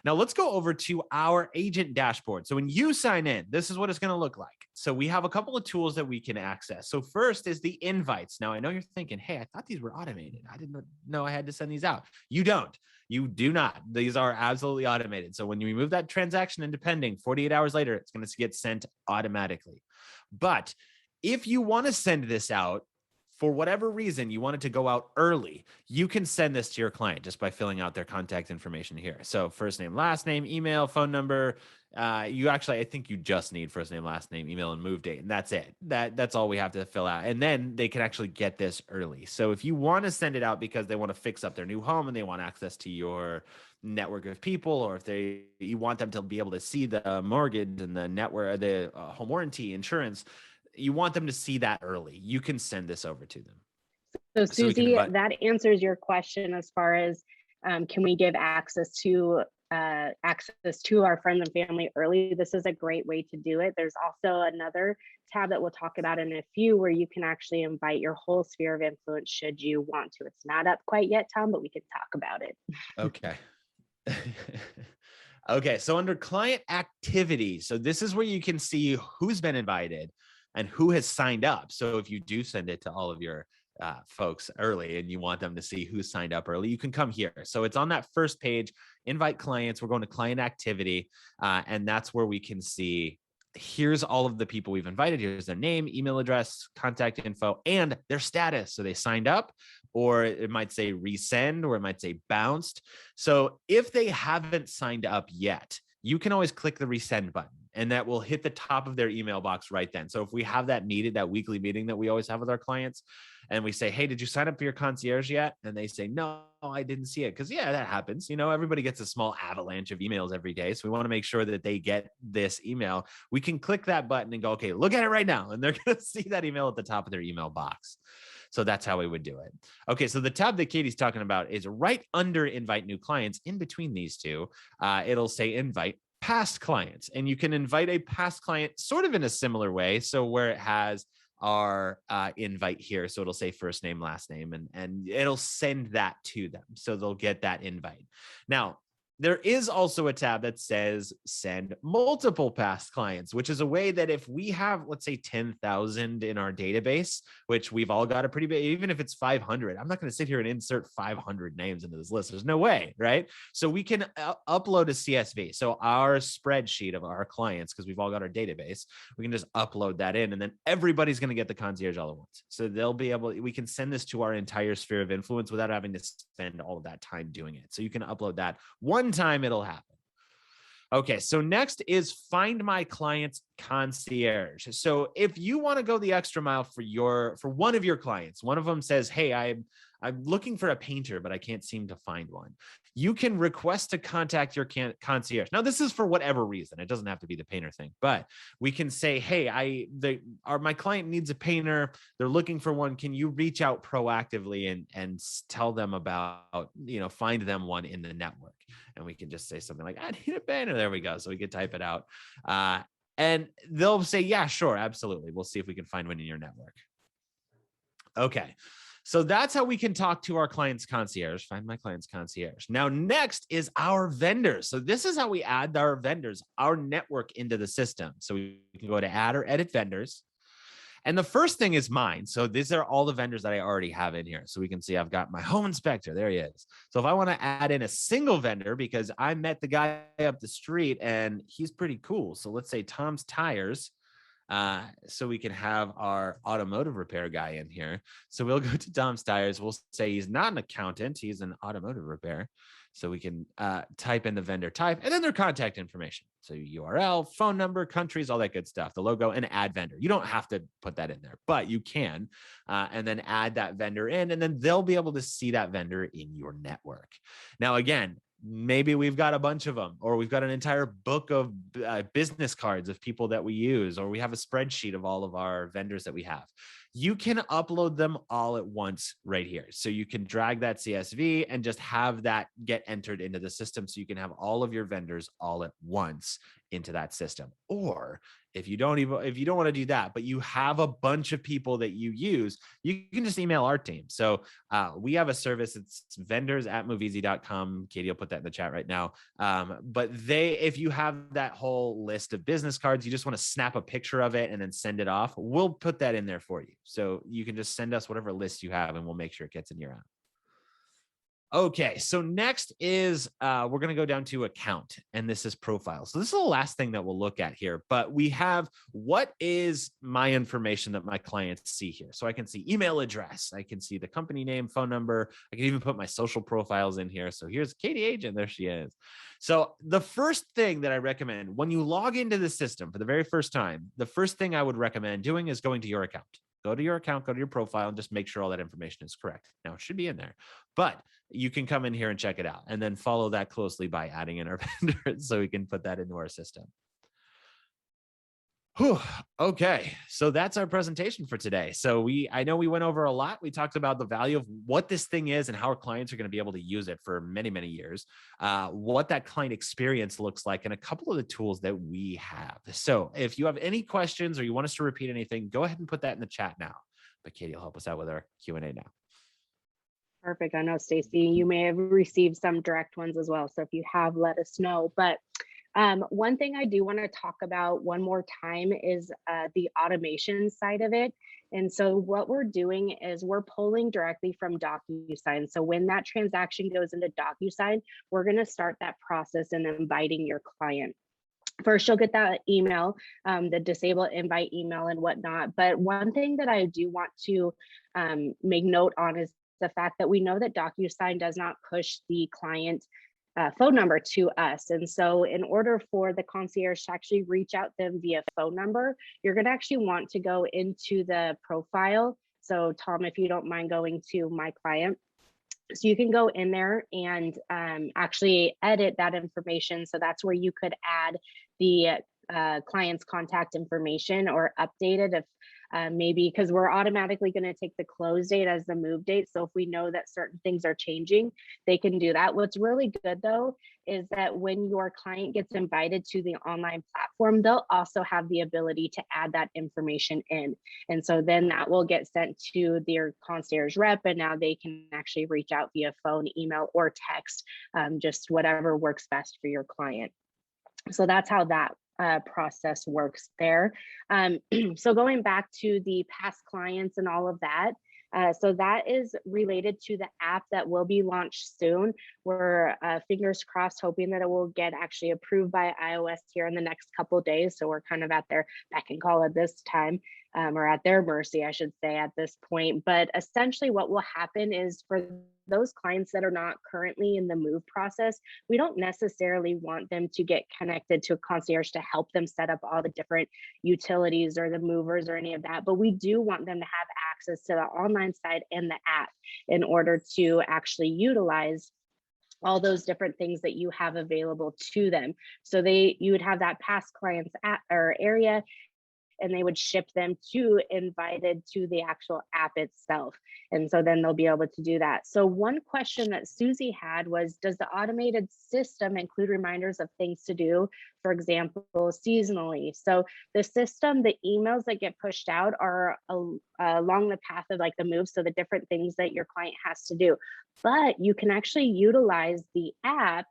Speaker 2: Now let's go over to our agent dashboard. So when you sign in, this is what it's going to look like. So we have a couple of tools that we can access. So first is the invites. Now I know you're thinking, hey, I thought these were automated. I didn't know I had to send these out. You don't. You do not. These are absolutely automated. So when you remove that transaction into pending, 48 hours later, it's going to get sent automatically. But if you want to send this out, for whatever reason, you want it to go out early, you can send this to your client just by filling out their contact information here. So first name, last name, email, phone number. I think you just need first name, last name, email, and move date. And that's it. That's all we have to fill out. And then they can actually get this early. So if you want to send it out because they want to fix up their new home and they want access to your network of people, or if you want them to be able to see the mortgage and the network, the home warranty, insurance, you want them to see that early, you can send this over to them.
Speaker 3: So Susie, that answers your question as far as can we give access to our friends and family early? This is a great way to do it. There's also another tab that we'll talk about in a few where you can actually invite your whole sphere of influence should you want to. It's not up quite yet, Tom, but we can talk about it.
Speaker 2: Okay. Okay, so under client activity, so this is where you can see who's been invited and who has signed up. So if you do send it to all of your folks early and you want them to see who signed up early, you can come here. So it's on that first page, invite clients. We're going to client activity. And that's where we can see, here's all of the people we've invited. Here's their name, email address, contact info, and their status. So they signed up, or it might say resend, or it might say bounced. So if they haven't signed up yet, you can always click the resend button and that will hit the top of their email box right then. So if we have that weekly meeting that we always have with our clients and we say, hey, did you sign up for your concierge yet? And they say, no, I didn't see it. Because yeah, that happens. Everybody gets a small avalanche of emails every day. So we want to make sure that they get this email. We can click that button and go, okay, look at it right now. And they're going to see that email at the top of their email box. So that's how we would do it. Okay, so the tab that Katie's talking about is right under invite new clients. In between these two, it'll say invite past clients, and you can invite a past client sort of in a similar way. So where it has our invite here, so it'll say first name, last name, and it'll send that to them. So they'll get that invite. Now, there is also a tab that says send multiple past clients, which is a way that if we have, let's say 10,000 in our database, which we've all got a pretty big, even if it's 500, I'm not going to sit here and insert 500 names into this list. There's no way, right? So we can upload a CSV. So our spreadsheet of our clients, because we've all got our database, we can just upload that in, and then everybody's going to get the concierge all at once. So we can send this to our entire sphere of influence without having to spend all of that time doing it. So you can upload that one time, it'll happen. Okay, so next is find my client's concierge. So if you want to go the extra mile for one of your clients, one of them says, hey, I'm looking for a painter, but I can't seem to find one. You can request to contact your concierge. Now, this is for whatever reason. It doesn't have to be the painter thing, but we can say, hey, my client needs a painter. They're looking for one. Can you reach out proactively and tell them about, find them one in the network? And we can just say something like, I need a painter. There we go. So we can type it out. And they'll say, yeah, sure, absolutely. We'll see if we can find one in your network. Okay. So that's how we can talk to our client's concierge, find my client's concierge. Now, next is our vendors. So this is how we add our vendors, our network into the system. So we can go to add or edit vendors. And the first thing is mine. So these are all the vendors that I already have in here. So we can see I've got my home inspector. There he is. So if I want to add in a single vendor, because I met the guy up the street and he's pretty cool. So let's say Tom's Tires. So we can have our automotive repair guy in here. So we'll go to Tom's Tires. We'll say he's not an accountant. He's an automotive repair. So we can type in the vendor type and then their contact information. So URL, phone number, countries, all that good stuff, the logo, and add vendor. You don't have to put that in there, but you can, and then add that vendor in, and then they'll be able to see that vendor in your network. Now, again, maybe we've got a bunch of them, or we've got an entire book of business cards of people that we use, or we have a spreadsheet of all of our vendors that we have. You can upload them all at once right here. So you can drag that CSV and just have that get entered into the system. So you can have all of your vendors all at once into that system. Or if you don't want to do that, but you have a bunch of people that you use, you can just email our team. So we have a service. It's vendors@moveeasy.com. Katie will put that in the chat right now. But if you have that whole list of business cards, you just want to snap a picture of it and then send it off, we'll put that in there for you. So you can just send us whatever list you have and we'll make sure it gets in your app. Okay, so next is we're going to go down to account, and this is profile. So this is the last thing that we'll look at here, but we have what is my information that my clients see here. So I can see email address, I can see the company name, phone number, I can even put my social profiles in here. So here's Katie Agent, there she is. So the first thing that I recommend when you log into the system for the very first time, the first thing I would recommend doing is going to your account. Go to your account, go to your profile, and just make sure all that information is correct. Now, it should be in there, but you can come in here and check it out and then follow that closely by adding in our vendors so we can put that into our system. Whew. Okay, so that's our presentation for today. So I know we went over a lot. We talked about the value of what this thing is and how our clients are going to be able to use it for many, many years, what that client experience looks like, and a couple of the tools that we have. So if you have any questions or you want us to repeat anything, go ahead and put that in the chat now. But Katie will help us out with our Q&A now.
Speaker 3: Perfect. I know, Stacy, you may have received some direct ones as well. So if you have, let us know. But one thing I do want to talk about one more time is the automation side of it. And so what we're doing is we're pulling directly from DocuSign. So when that transaction goes into DocuSign, we're going to start that process and inviting your client. First, you'll get that email, the disable invite email and whatnot. But one thing that I do want to make note on is the fact that we know that DocuSign does not push the client phone number to us. And so in order for the concierge to actually reach out them via phone number, you're going to actually want to go into the profile. So Tom, if you don't mind going to my client, so you can go in there and actually edit that information. So that's where you could add the client's contact information or update it if maybe, because we're automatically going to take the close date as the move date. So if we know that certain things are changing, they can do that. What's really good though, is that when your client gets invited to the online platform, they'll also have the ability to add that information in. And so then that will get sent to their concierge rep, and now they can actually reach out via phone, email, or text, just whatever works best for your client. So that's how that process works there. So going back to the past clients and all of that, so that is related to the app that will be launched soon. We're fingers crossed hoping that it will get actually approved by iOS here in the next couple of days. So we're kind of at their beck and call at this time, or at their mercy, I should say, at this point. But essentially what will happen is for those clients that are not currently in the move process, we don't necessarily want them to get connected to a concierge to help them set up all the different utilities or the movers or any of that. But we do want them to have access to the online side and the app in order to actually utilize all those different things that you have available to them. So you would have that past clients or area, and they would ship them to invited to the actual app itself. And so then they'll be able to do that. So one question that Susie had was, does the automated system include reminders of things to do, for example, seasonally? So the system, the emails that get pushed out are along the path of like the move, so the different things that your client has to do. But you can actually utilize the app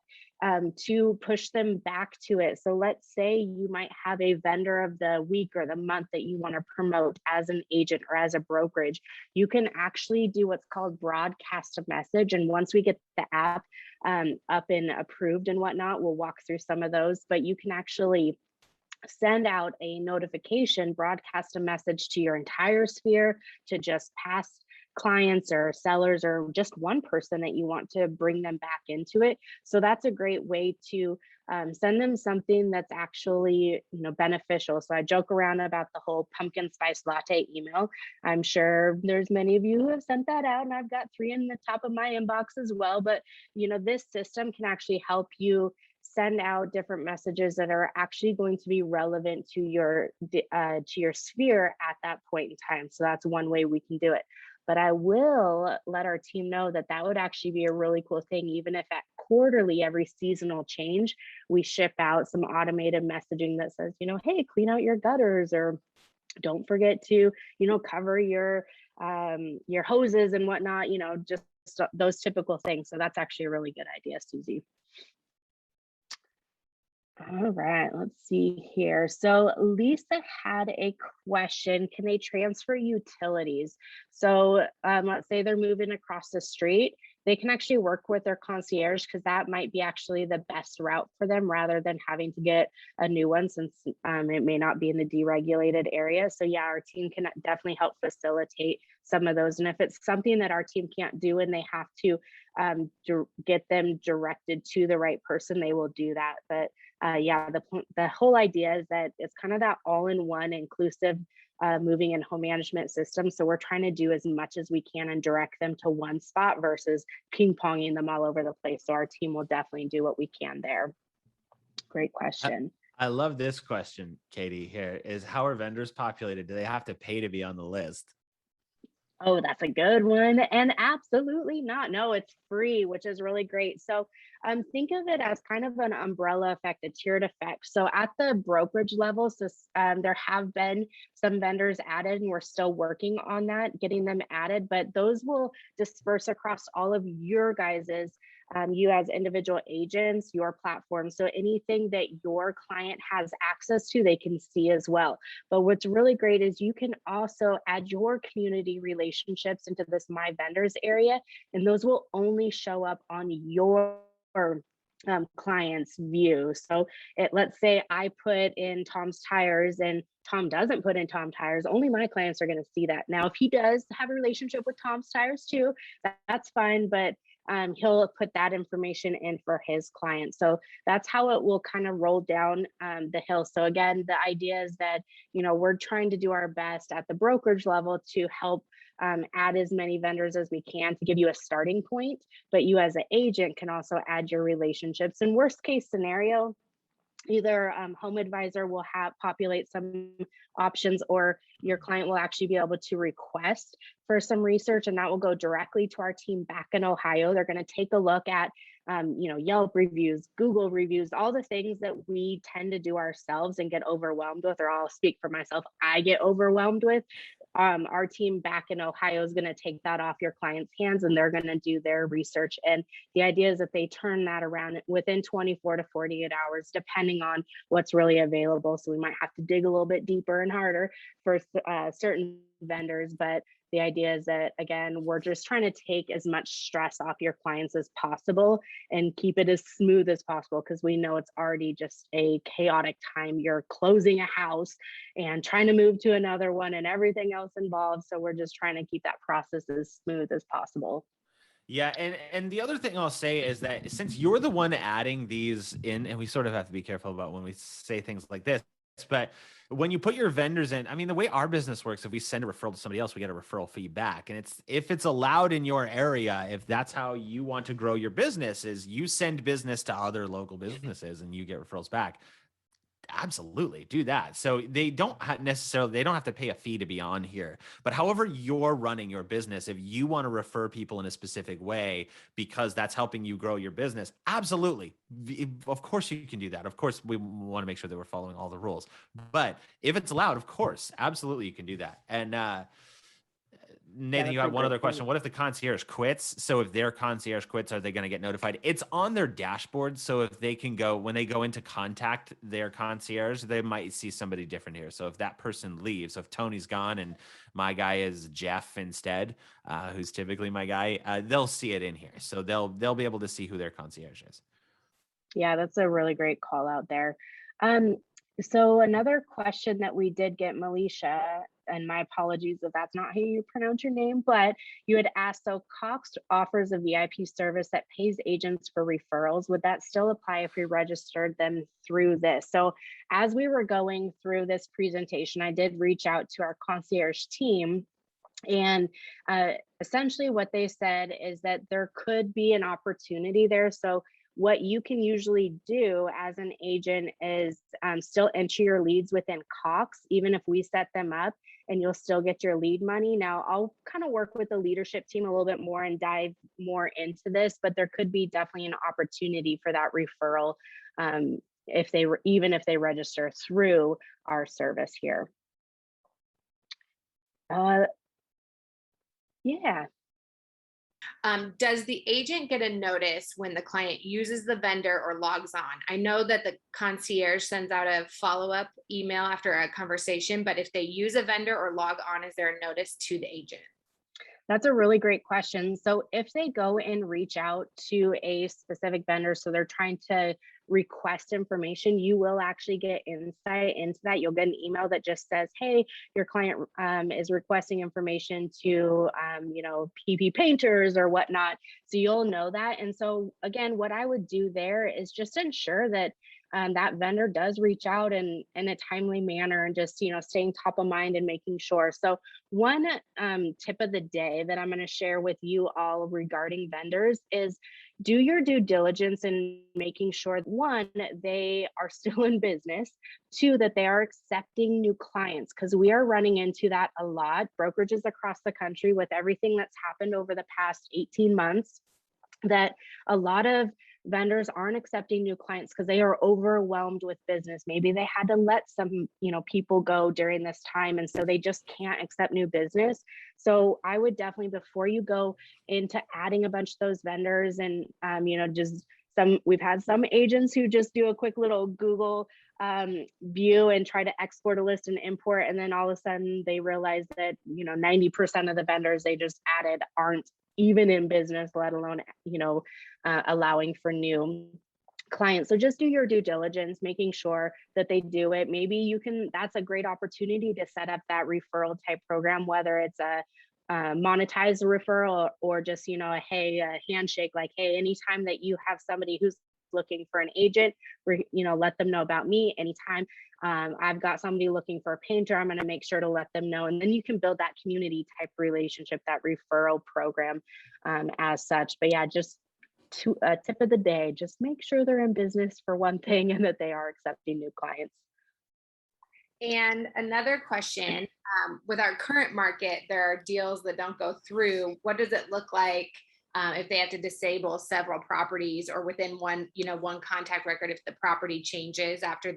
Speaker 3: to push them back to it. So let's say you might have a vendor of the week or the month that you want to promote as an agent or as a brokerage. You can actually do what's called broadcast a message. And once we get the app up and approved and whatnot, we'll walk through some of those, but you can actually send out a notification, broadcast a message to your entire sphere, to just past clients or sellers or just one person that you want to bring them back into it. So that's a great way to send them something that's actually, beneficial. So I joke around about the whole pumpkin spice latte email. I'm sure there's many of you who have sent that out, and I've got 3 in the top of my inbox as well. But this system can actually help you send out different messages that are actually going to be relevant to your sphere at that point in time. So that's one way we can do it. But I will let our team know that that would actually be a really cool thing. Even if at quarterly, every seasonal change, we ship out some automated messaging that says, hey, clean out your gutters, or don't forget to, cover your hoses and whatnot, just those typical things. So that's actually a really good idea, Susie. All right, let's see here. So Lisa had a question. Can they transfer utilities? So let's say they're moving across the street. They can actually work with their concierge, because that might be actually the best route for them, rather than having to get a new one, since it may not be in the deregulated area. So yeah, our team can definitely help facilitate some of those. And if it's something that our team can't do and they have to get them directed to the right person, they will do that. But yeah, the whole idea is that it's kind of that all-in-one inclusive moving and home management system. So we're trying to do as much as we can and direct them to one spot versus ping-ponging them all over the place. So our team will definitely do what we can there. Great question.
Speaker 2: I love this question, Katie, here is, how are vendors populated? Do they have to pay to be on the list?
Speaker 3: Oh, that's a good one. And absolutely not. No, it's free, which is really great. So think of it as kind of an umbrella effect, a tiered effect. So at the brokerage level, so there have been some vendors added, and we're still working on that, getting them added, but those will disperse across all of your guys's you as individual agents, your platform. So anything that your client has access to, they can see as well. But what's really great is you can also add your community relationships into this My Vendors area, and those will only show up on your client's view. So let's say I put in Tom's Tires and Tom doesn't put in Tom Tires, only my clients are going to see that. Now, if he does have a relationship with Tom's Tires too, that's fine, but he'll put that information in for his clients. So that's how it will kind of roll down the hill. So again, the idea is that, we're trying to do our best at the brokerage level to help add as many vendors as we can to give you a starting point, but you as an agent can also add your relationships. In worst case scenario, either Home Advisor will populate some options, or your client will actually be able to request for some research, and that will go directly to our team back in Ohio. They're going to take a look at Yelp reviews, Google reviews, all the things that we tend to do ourselves and get overwhelmed with, or I'll speak for myself, I get overwhelmed with. Our team back in Ohio is going to take that off your client's hands, and they're going to do their research. And the idea is that they turn that around within 24 to 48 hours, depending on what's really available. So we might have to dig a little bit deeper and harder for certain vendors, but the idea is that, again, we're just trying to take as much stress off your clients as possible and keep it as smooth as possible, because we know it's already just a chaotic time. You're closing a house and trying to move to another one and everything else involved. So we're just trying to keep that process as smooth as possible.
Speaker 2: Yeah. And the other thing I'll say is that since you're the one adding these in, and we sort of have to be careful about when we say things like this, but when you put your vendors in, I mean, the way our business works, if we send a referral to somebody else, we get a referral fee back. And if it's allowed in your area, if that's how you want to grow your business, is you send business to other local businesses and you get referrals back. Absolutely do that. So they don't have to pay a fee to be on here, but however you're running your business, if you want to refer people in a specific way because that's helping you grow your business, absolutely. Of course you can do that. Of course we want to make sure that we're following all the rules, but if it's allowed, of course, absolutely you can do that. And Nathan,
Speaker 3: that's
Speaker 2: you
Speaker 3: a
Speaker 2: had one
Speaker 3: great
Speaker 2: other
Speaker 3: point.
Speaker 2: question. What if the concierge quits? So if their concierge quits, are they going to get notified? It's on their dashboard. So if they can go, when they go into contact their concierge, they might see somebody different here. So if that person leaves, so if Tony's gone and my guy is Jeff instead, who's typically my guy, they'll see it in here. So they'll be able to see who their concierge is.
Speaker 3: Yeah, that's a really great call out there. Um, so another question that we did get, Melisha, and my apologies if that's not how you pronounce your name, but you had asked, so Cox offers a VIP service that pays agents for referrals. Would that still apply if we registered them through this? So as we were going through this presentation, I did reach out to our concierge team, and essentially what they said is that there could be an opportunity there. So what you can usually do as an agent is still enter your leads within Cox, even if we set them up, and you'll still get your lead money. Now, I'll kind of work with the leadership team a little bit more and dive more into this, but there could be definitely an opportunity for that referral if they were, even if they register through our service here. Yeah.
Speaker 1: Does the agent get a notice when the client uses the vendor or logs on? I know that the concierge sends out a follow-up email after a conversation, but if they use a vendor or log on, is there a notice to the agent?
Speaker 3: That's a really great question. So if they go and reach out to a specific vendor, so they're trying to request information, you will actually get insight into that. You'll get an email that just says, hey, your client is requesting information to, PP painters or whatnot. So you'll know that. And so again, what I would do there is just ensure that that vendor does reach out in a timely manner, and just, staying top of mind and making sure. So one tip of the day that I'm going to share with you all regarding vendors is do your due diligence in making sure, one, they are still in business, two, that they are accepting new clients, because we are running into that a lot. Brokerages across the country, with everything that's happened over the past 18 months, that a lot of vendors aren't accepting new clients because they are overwhelmed with business. Maybe they had to let some, people go during this time, and so they just can't accept new business. So I would definitely, before you go into adding a bunch of those vendors, and just we've had some agents who just do a quick little Google view and try to export a list and import, and then all of a sudden they realize that 90% of the vendors they just added aren't even in business, let alone allowing for new clients. So just do your due diligence, making sure that they do it. Maybe that's a great opportunity to set up that referral type program, whether it's a monetize referral or just a handshake, like, hey, anytime that you have somebody who's looking for an agent, let them know about me. Anytime I've got somebody looking for a painter, I'm going to make sure to let them know. And then you can build that community type relationship, that referral program as such. But yeah, just a tip of the day, just make sure they're in business for one thing, and that they are accepting new clients.
Speaker 1: And another question, with our current market, there are deals that don't go through. What does it look like if they have to disable several properties, or within one contact record, if the property changes after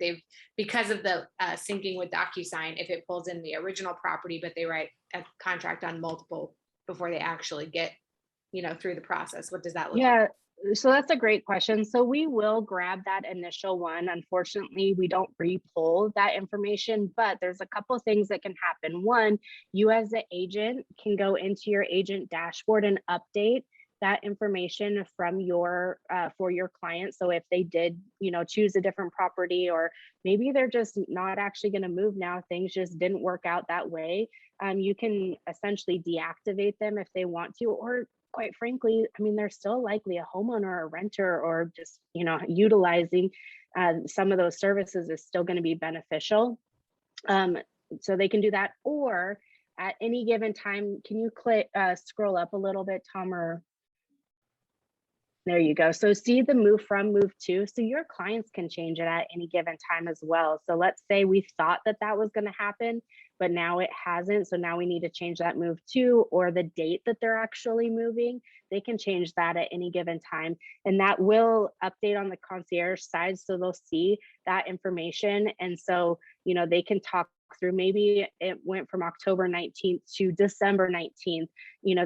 Speaker 1: because of the syncing with DocuSign, if it pulls in the original property, but they write a contract on multiple before they actually get, through the process, what does that look like?
Speaker 3: So that's a great question. So we will grab that initial one. Unfortunately, we don't re-pull that information, but there's a couple of things that can happen. One, you as the agent can go into your agent dashboard and update that information from your for your client. So if they did, choose a different property, or maybe they're just not actually going to move now, things just didn't work out that way, you can essentially deactivate them if they want to, or quite frankly, they're still likely a homeowner or a renter, or just, utilizing some of those services is still going to be beneficial. So they can do that. Or at any given time, can you scroll up a little bit, Tom? Or there you go. So see the move from, move to. So your clients can change it at any given time as well. So let's say we thought that was going to happen, but now it hasn't. So now we need to change that move to, or the date that they're actually moving. They can change that at any given time. And that will update on the concierge side. So they'll see that information. And so, they can talk through, maybe it went from October 19th to December 19th,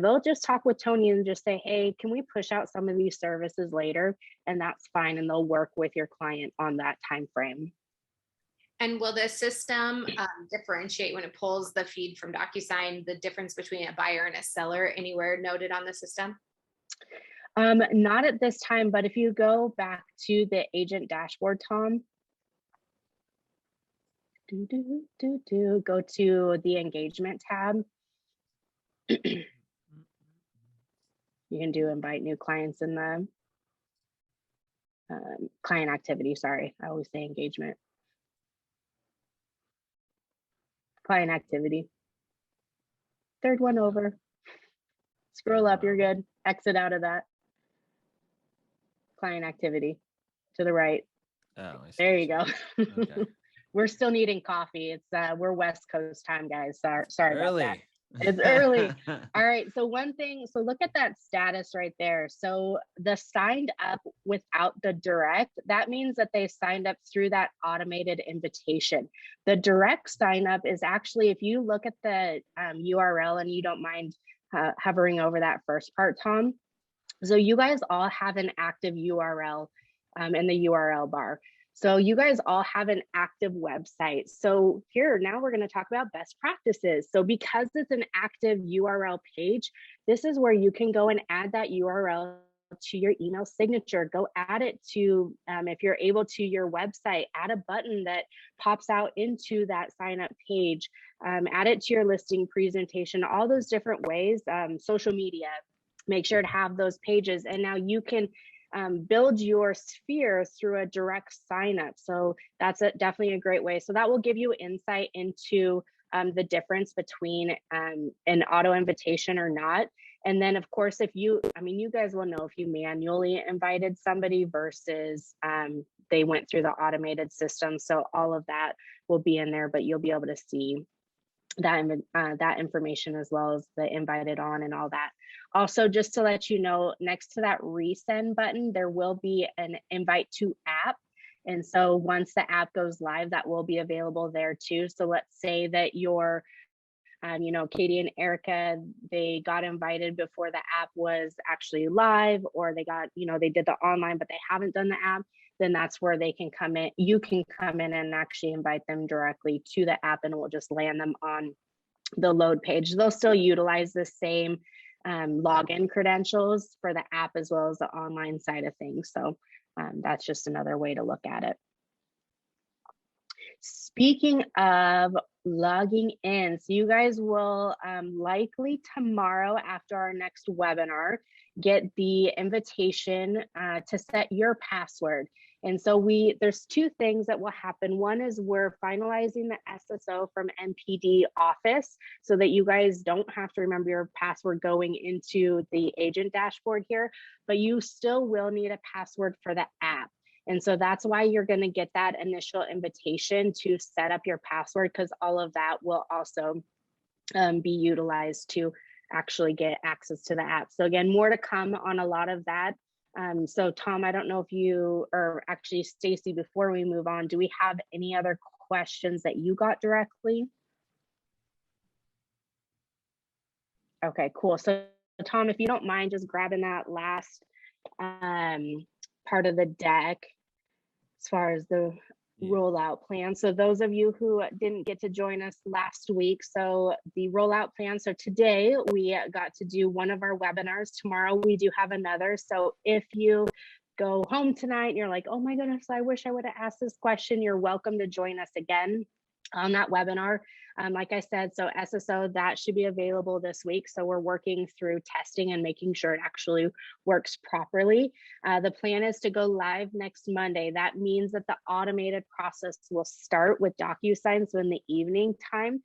Speaker 3: they'll just talk with Tony and just say, hey, can we push out some of these services later? And that's fine. And they'll work with your client on that time frame.
Speaker 1: And will the system differentiate when it pulls the feed from DocuSign, the difference between a buyer and a seller anywhere noted on the system?
Speaker 3: Not at this time, but if you go back to the agent dashboard, Tom, go to the engagement tab. You can do invite new clients in the client activity. Sorry, I always say engagement. Client activity. Third one over. Scroll up, you're good. Exit out of that. Client activity to the right.
Speaker 2: Oh,
Speaker 3: there you go.
Speaker 2: Okay.
Speaker 3: We're still needing coffee. It's we're West Coast time, guys. Sorry
Speaker 2: early.
Speaker 3: about that. It's early. All right. So one thing, so look at that status right there. So the signed up without the direct, that means that they signed up through that automated invitation. The direct sign up is actually, if you look at the URL and you don't mind hovering over that first part, Tom. So you guys all have an active URL in the URL bar. So you guys all have an active website. So here, now we're going to talk about best practices. So because it's an active URL page, this is where you can go and add that URL to your email signature. Go add it to, if you're able to, your website. Add a button that pops out into that sign up page. Add it to your listing presentation, all those different ways, social media. Make sure to have those pages. And now you can build your sphere through a direct sign up. So that's definitely a great way. So that will give you insight into the difference between an auto invitation or not. And then of course, if you guys will know if you manually invited somebody versus they went through the automated system. So all of that will be in there, but you'll be able to see that information as well as the invited on and all that. Also, just to let you know, next to that resend button, there will be an invite to app. And so once the app goes live, that will be available there too. So let's say that your Katie and Erica, they got invited before the app was actually live, or they got, they did the online, but they haven't done the app, then that's where they can come in. You can come in and actually invite them directly to the app, and it will just land them on the load page. They'll still utilize the same login credentials for the app as well as the online side of things. So that's just another way to look at it. Speaking of logging in, so you guys will likely tomorrow after our next webinar get the invitation to set your password. And so there's two things that will happen. One is we're finalizing the SSO from NPD office so that you guys don't have to remember your password going into the agent dashboard here, but you still will need a password for the app. And so that's why you're going to get that initial invitation to set up your password, because all of that will also be utilized to actually get access to the app. So again, more to come on a lot of that. So Tom, I don't know if you, or actually Stacy, before we move on, do we have any other questions that you got directly? Okay, cool. So Tom, if you don't mind just grabbing that last part of the deck as far as the rollout plan. So those of you who didn't get to join us last week, so the rollout plan. So today we got to do one of our webinars. Tomorrow we do have another. So if you go home tonight and you're like, oh my goodness, I wish I would have asked this question, you're welcome to join us again on that webinar. Like I said, so SSO, that should be available this week. So we're working through testing and making sure it actually works properly. The plan is to go live next Monday. That means that the automated process will start with DocuSign. So in the evening time,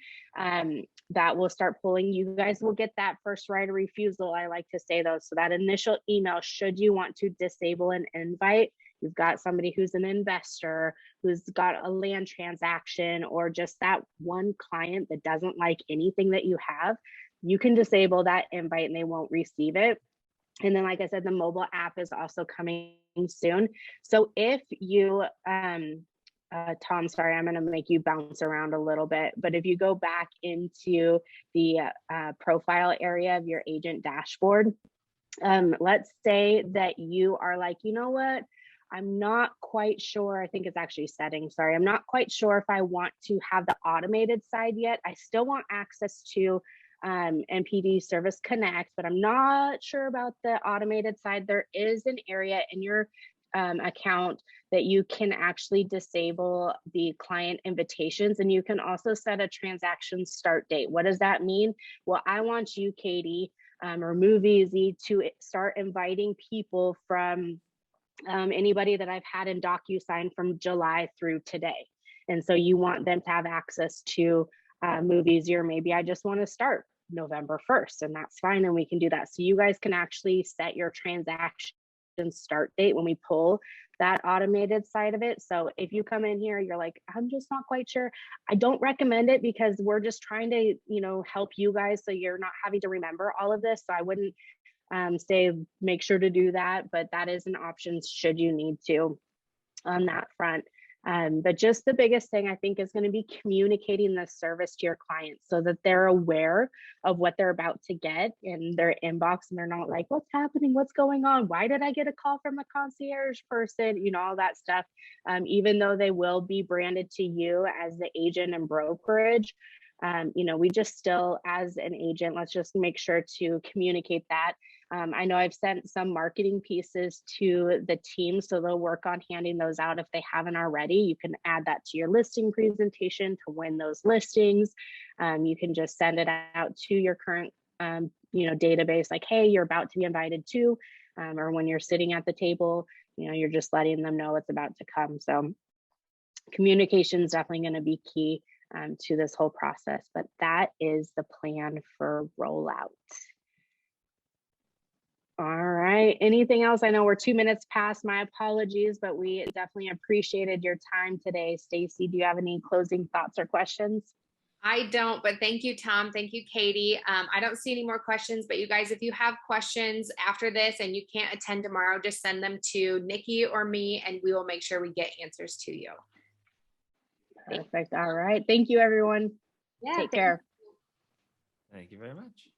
Speaker 3: that will start pulling. You guys will get that first right of refusal, I like to say though. So that initial email, should you want to disable an invite, you've got somebody who's an investor, who's got a land transaction, or just that one client that doesn't like anything that you have, you can disable that invite and they won't receive it. And then, like I said, the mobile app is also coming soon. So if you Tom, sorry, I'm going to make you bounce around a little bit, but if you go back into the profile area of your agent dashboard, let's say that you are like, you know what, I'm not quite sure. I think it's actually settings. Sorry, I'm not quite sure if I want to have the automated side yet. I still want access to NPD Service Connect, but I'm not sure about the automated side. There is an area in your account that you can actually disable the client invitations, and you can also set a transaction start date. What does that mean? Well, I want you, Katie, or Move Easy, to start inviting people from anybody that I've had in DocuSign from July through today. And so you want them to have access to Move Easy, or maybe I just want to start November 1st, and that's fine, and we can do that. So you guys can actually set your transaction start date when we pull that automated side of it. So if you come in here, you're like, I'm just not quite sure, I don't recommend it, because we're just trying to, you know, help you guys so you're not having to remember all of this. So I wouldn't say make sure to do that, but that is an option should you need to on that front. But just the biggest thing I think is going to be communicating the service to your clients so that they're aware of what they're about to get in their inbox, and they're not like, what's happening? What's going on? Why did I get a call from a concierge person? You know, all that stuff. Even though they will be branded to you as the agent and brokerage, you know, we just still, as an agent, let's just make sure to communicate that. I know I've sent some marketing pieces to the team, so they'll work on handing those out if they haven't already. You can add that to your listing presentation to win those listings. You can just send it out to your current, you know, database, like, hey, you're about to be invited to, or when you're sitting at the table, you know, you're just letting them know it's about to come. So communication is definitely going to be key to this whole process, but that is the plan for rollout. All right, anything else? I know we're 2 minutes past, my apologies, but we definitely appreciated your time today. Stacy, do you have any closing thoughts or questions?
Speaker 1: I don't, but thank you, Tom. Thank you, Katie. I don't see any more questions, but you guys, if you have questions after this and you can't attend tomorrow, just send them to Nikki or me, and we will make sure we get answers to you.
Speaker 3: Perfect. All right. Thank you, everyone.
Speaker 1: Yeah,
Speaker 3: Take care.
Speaker 2: Thank you very much.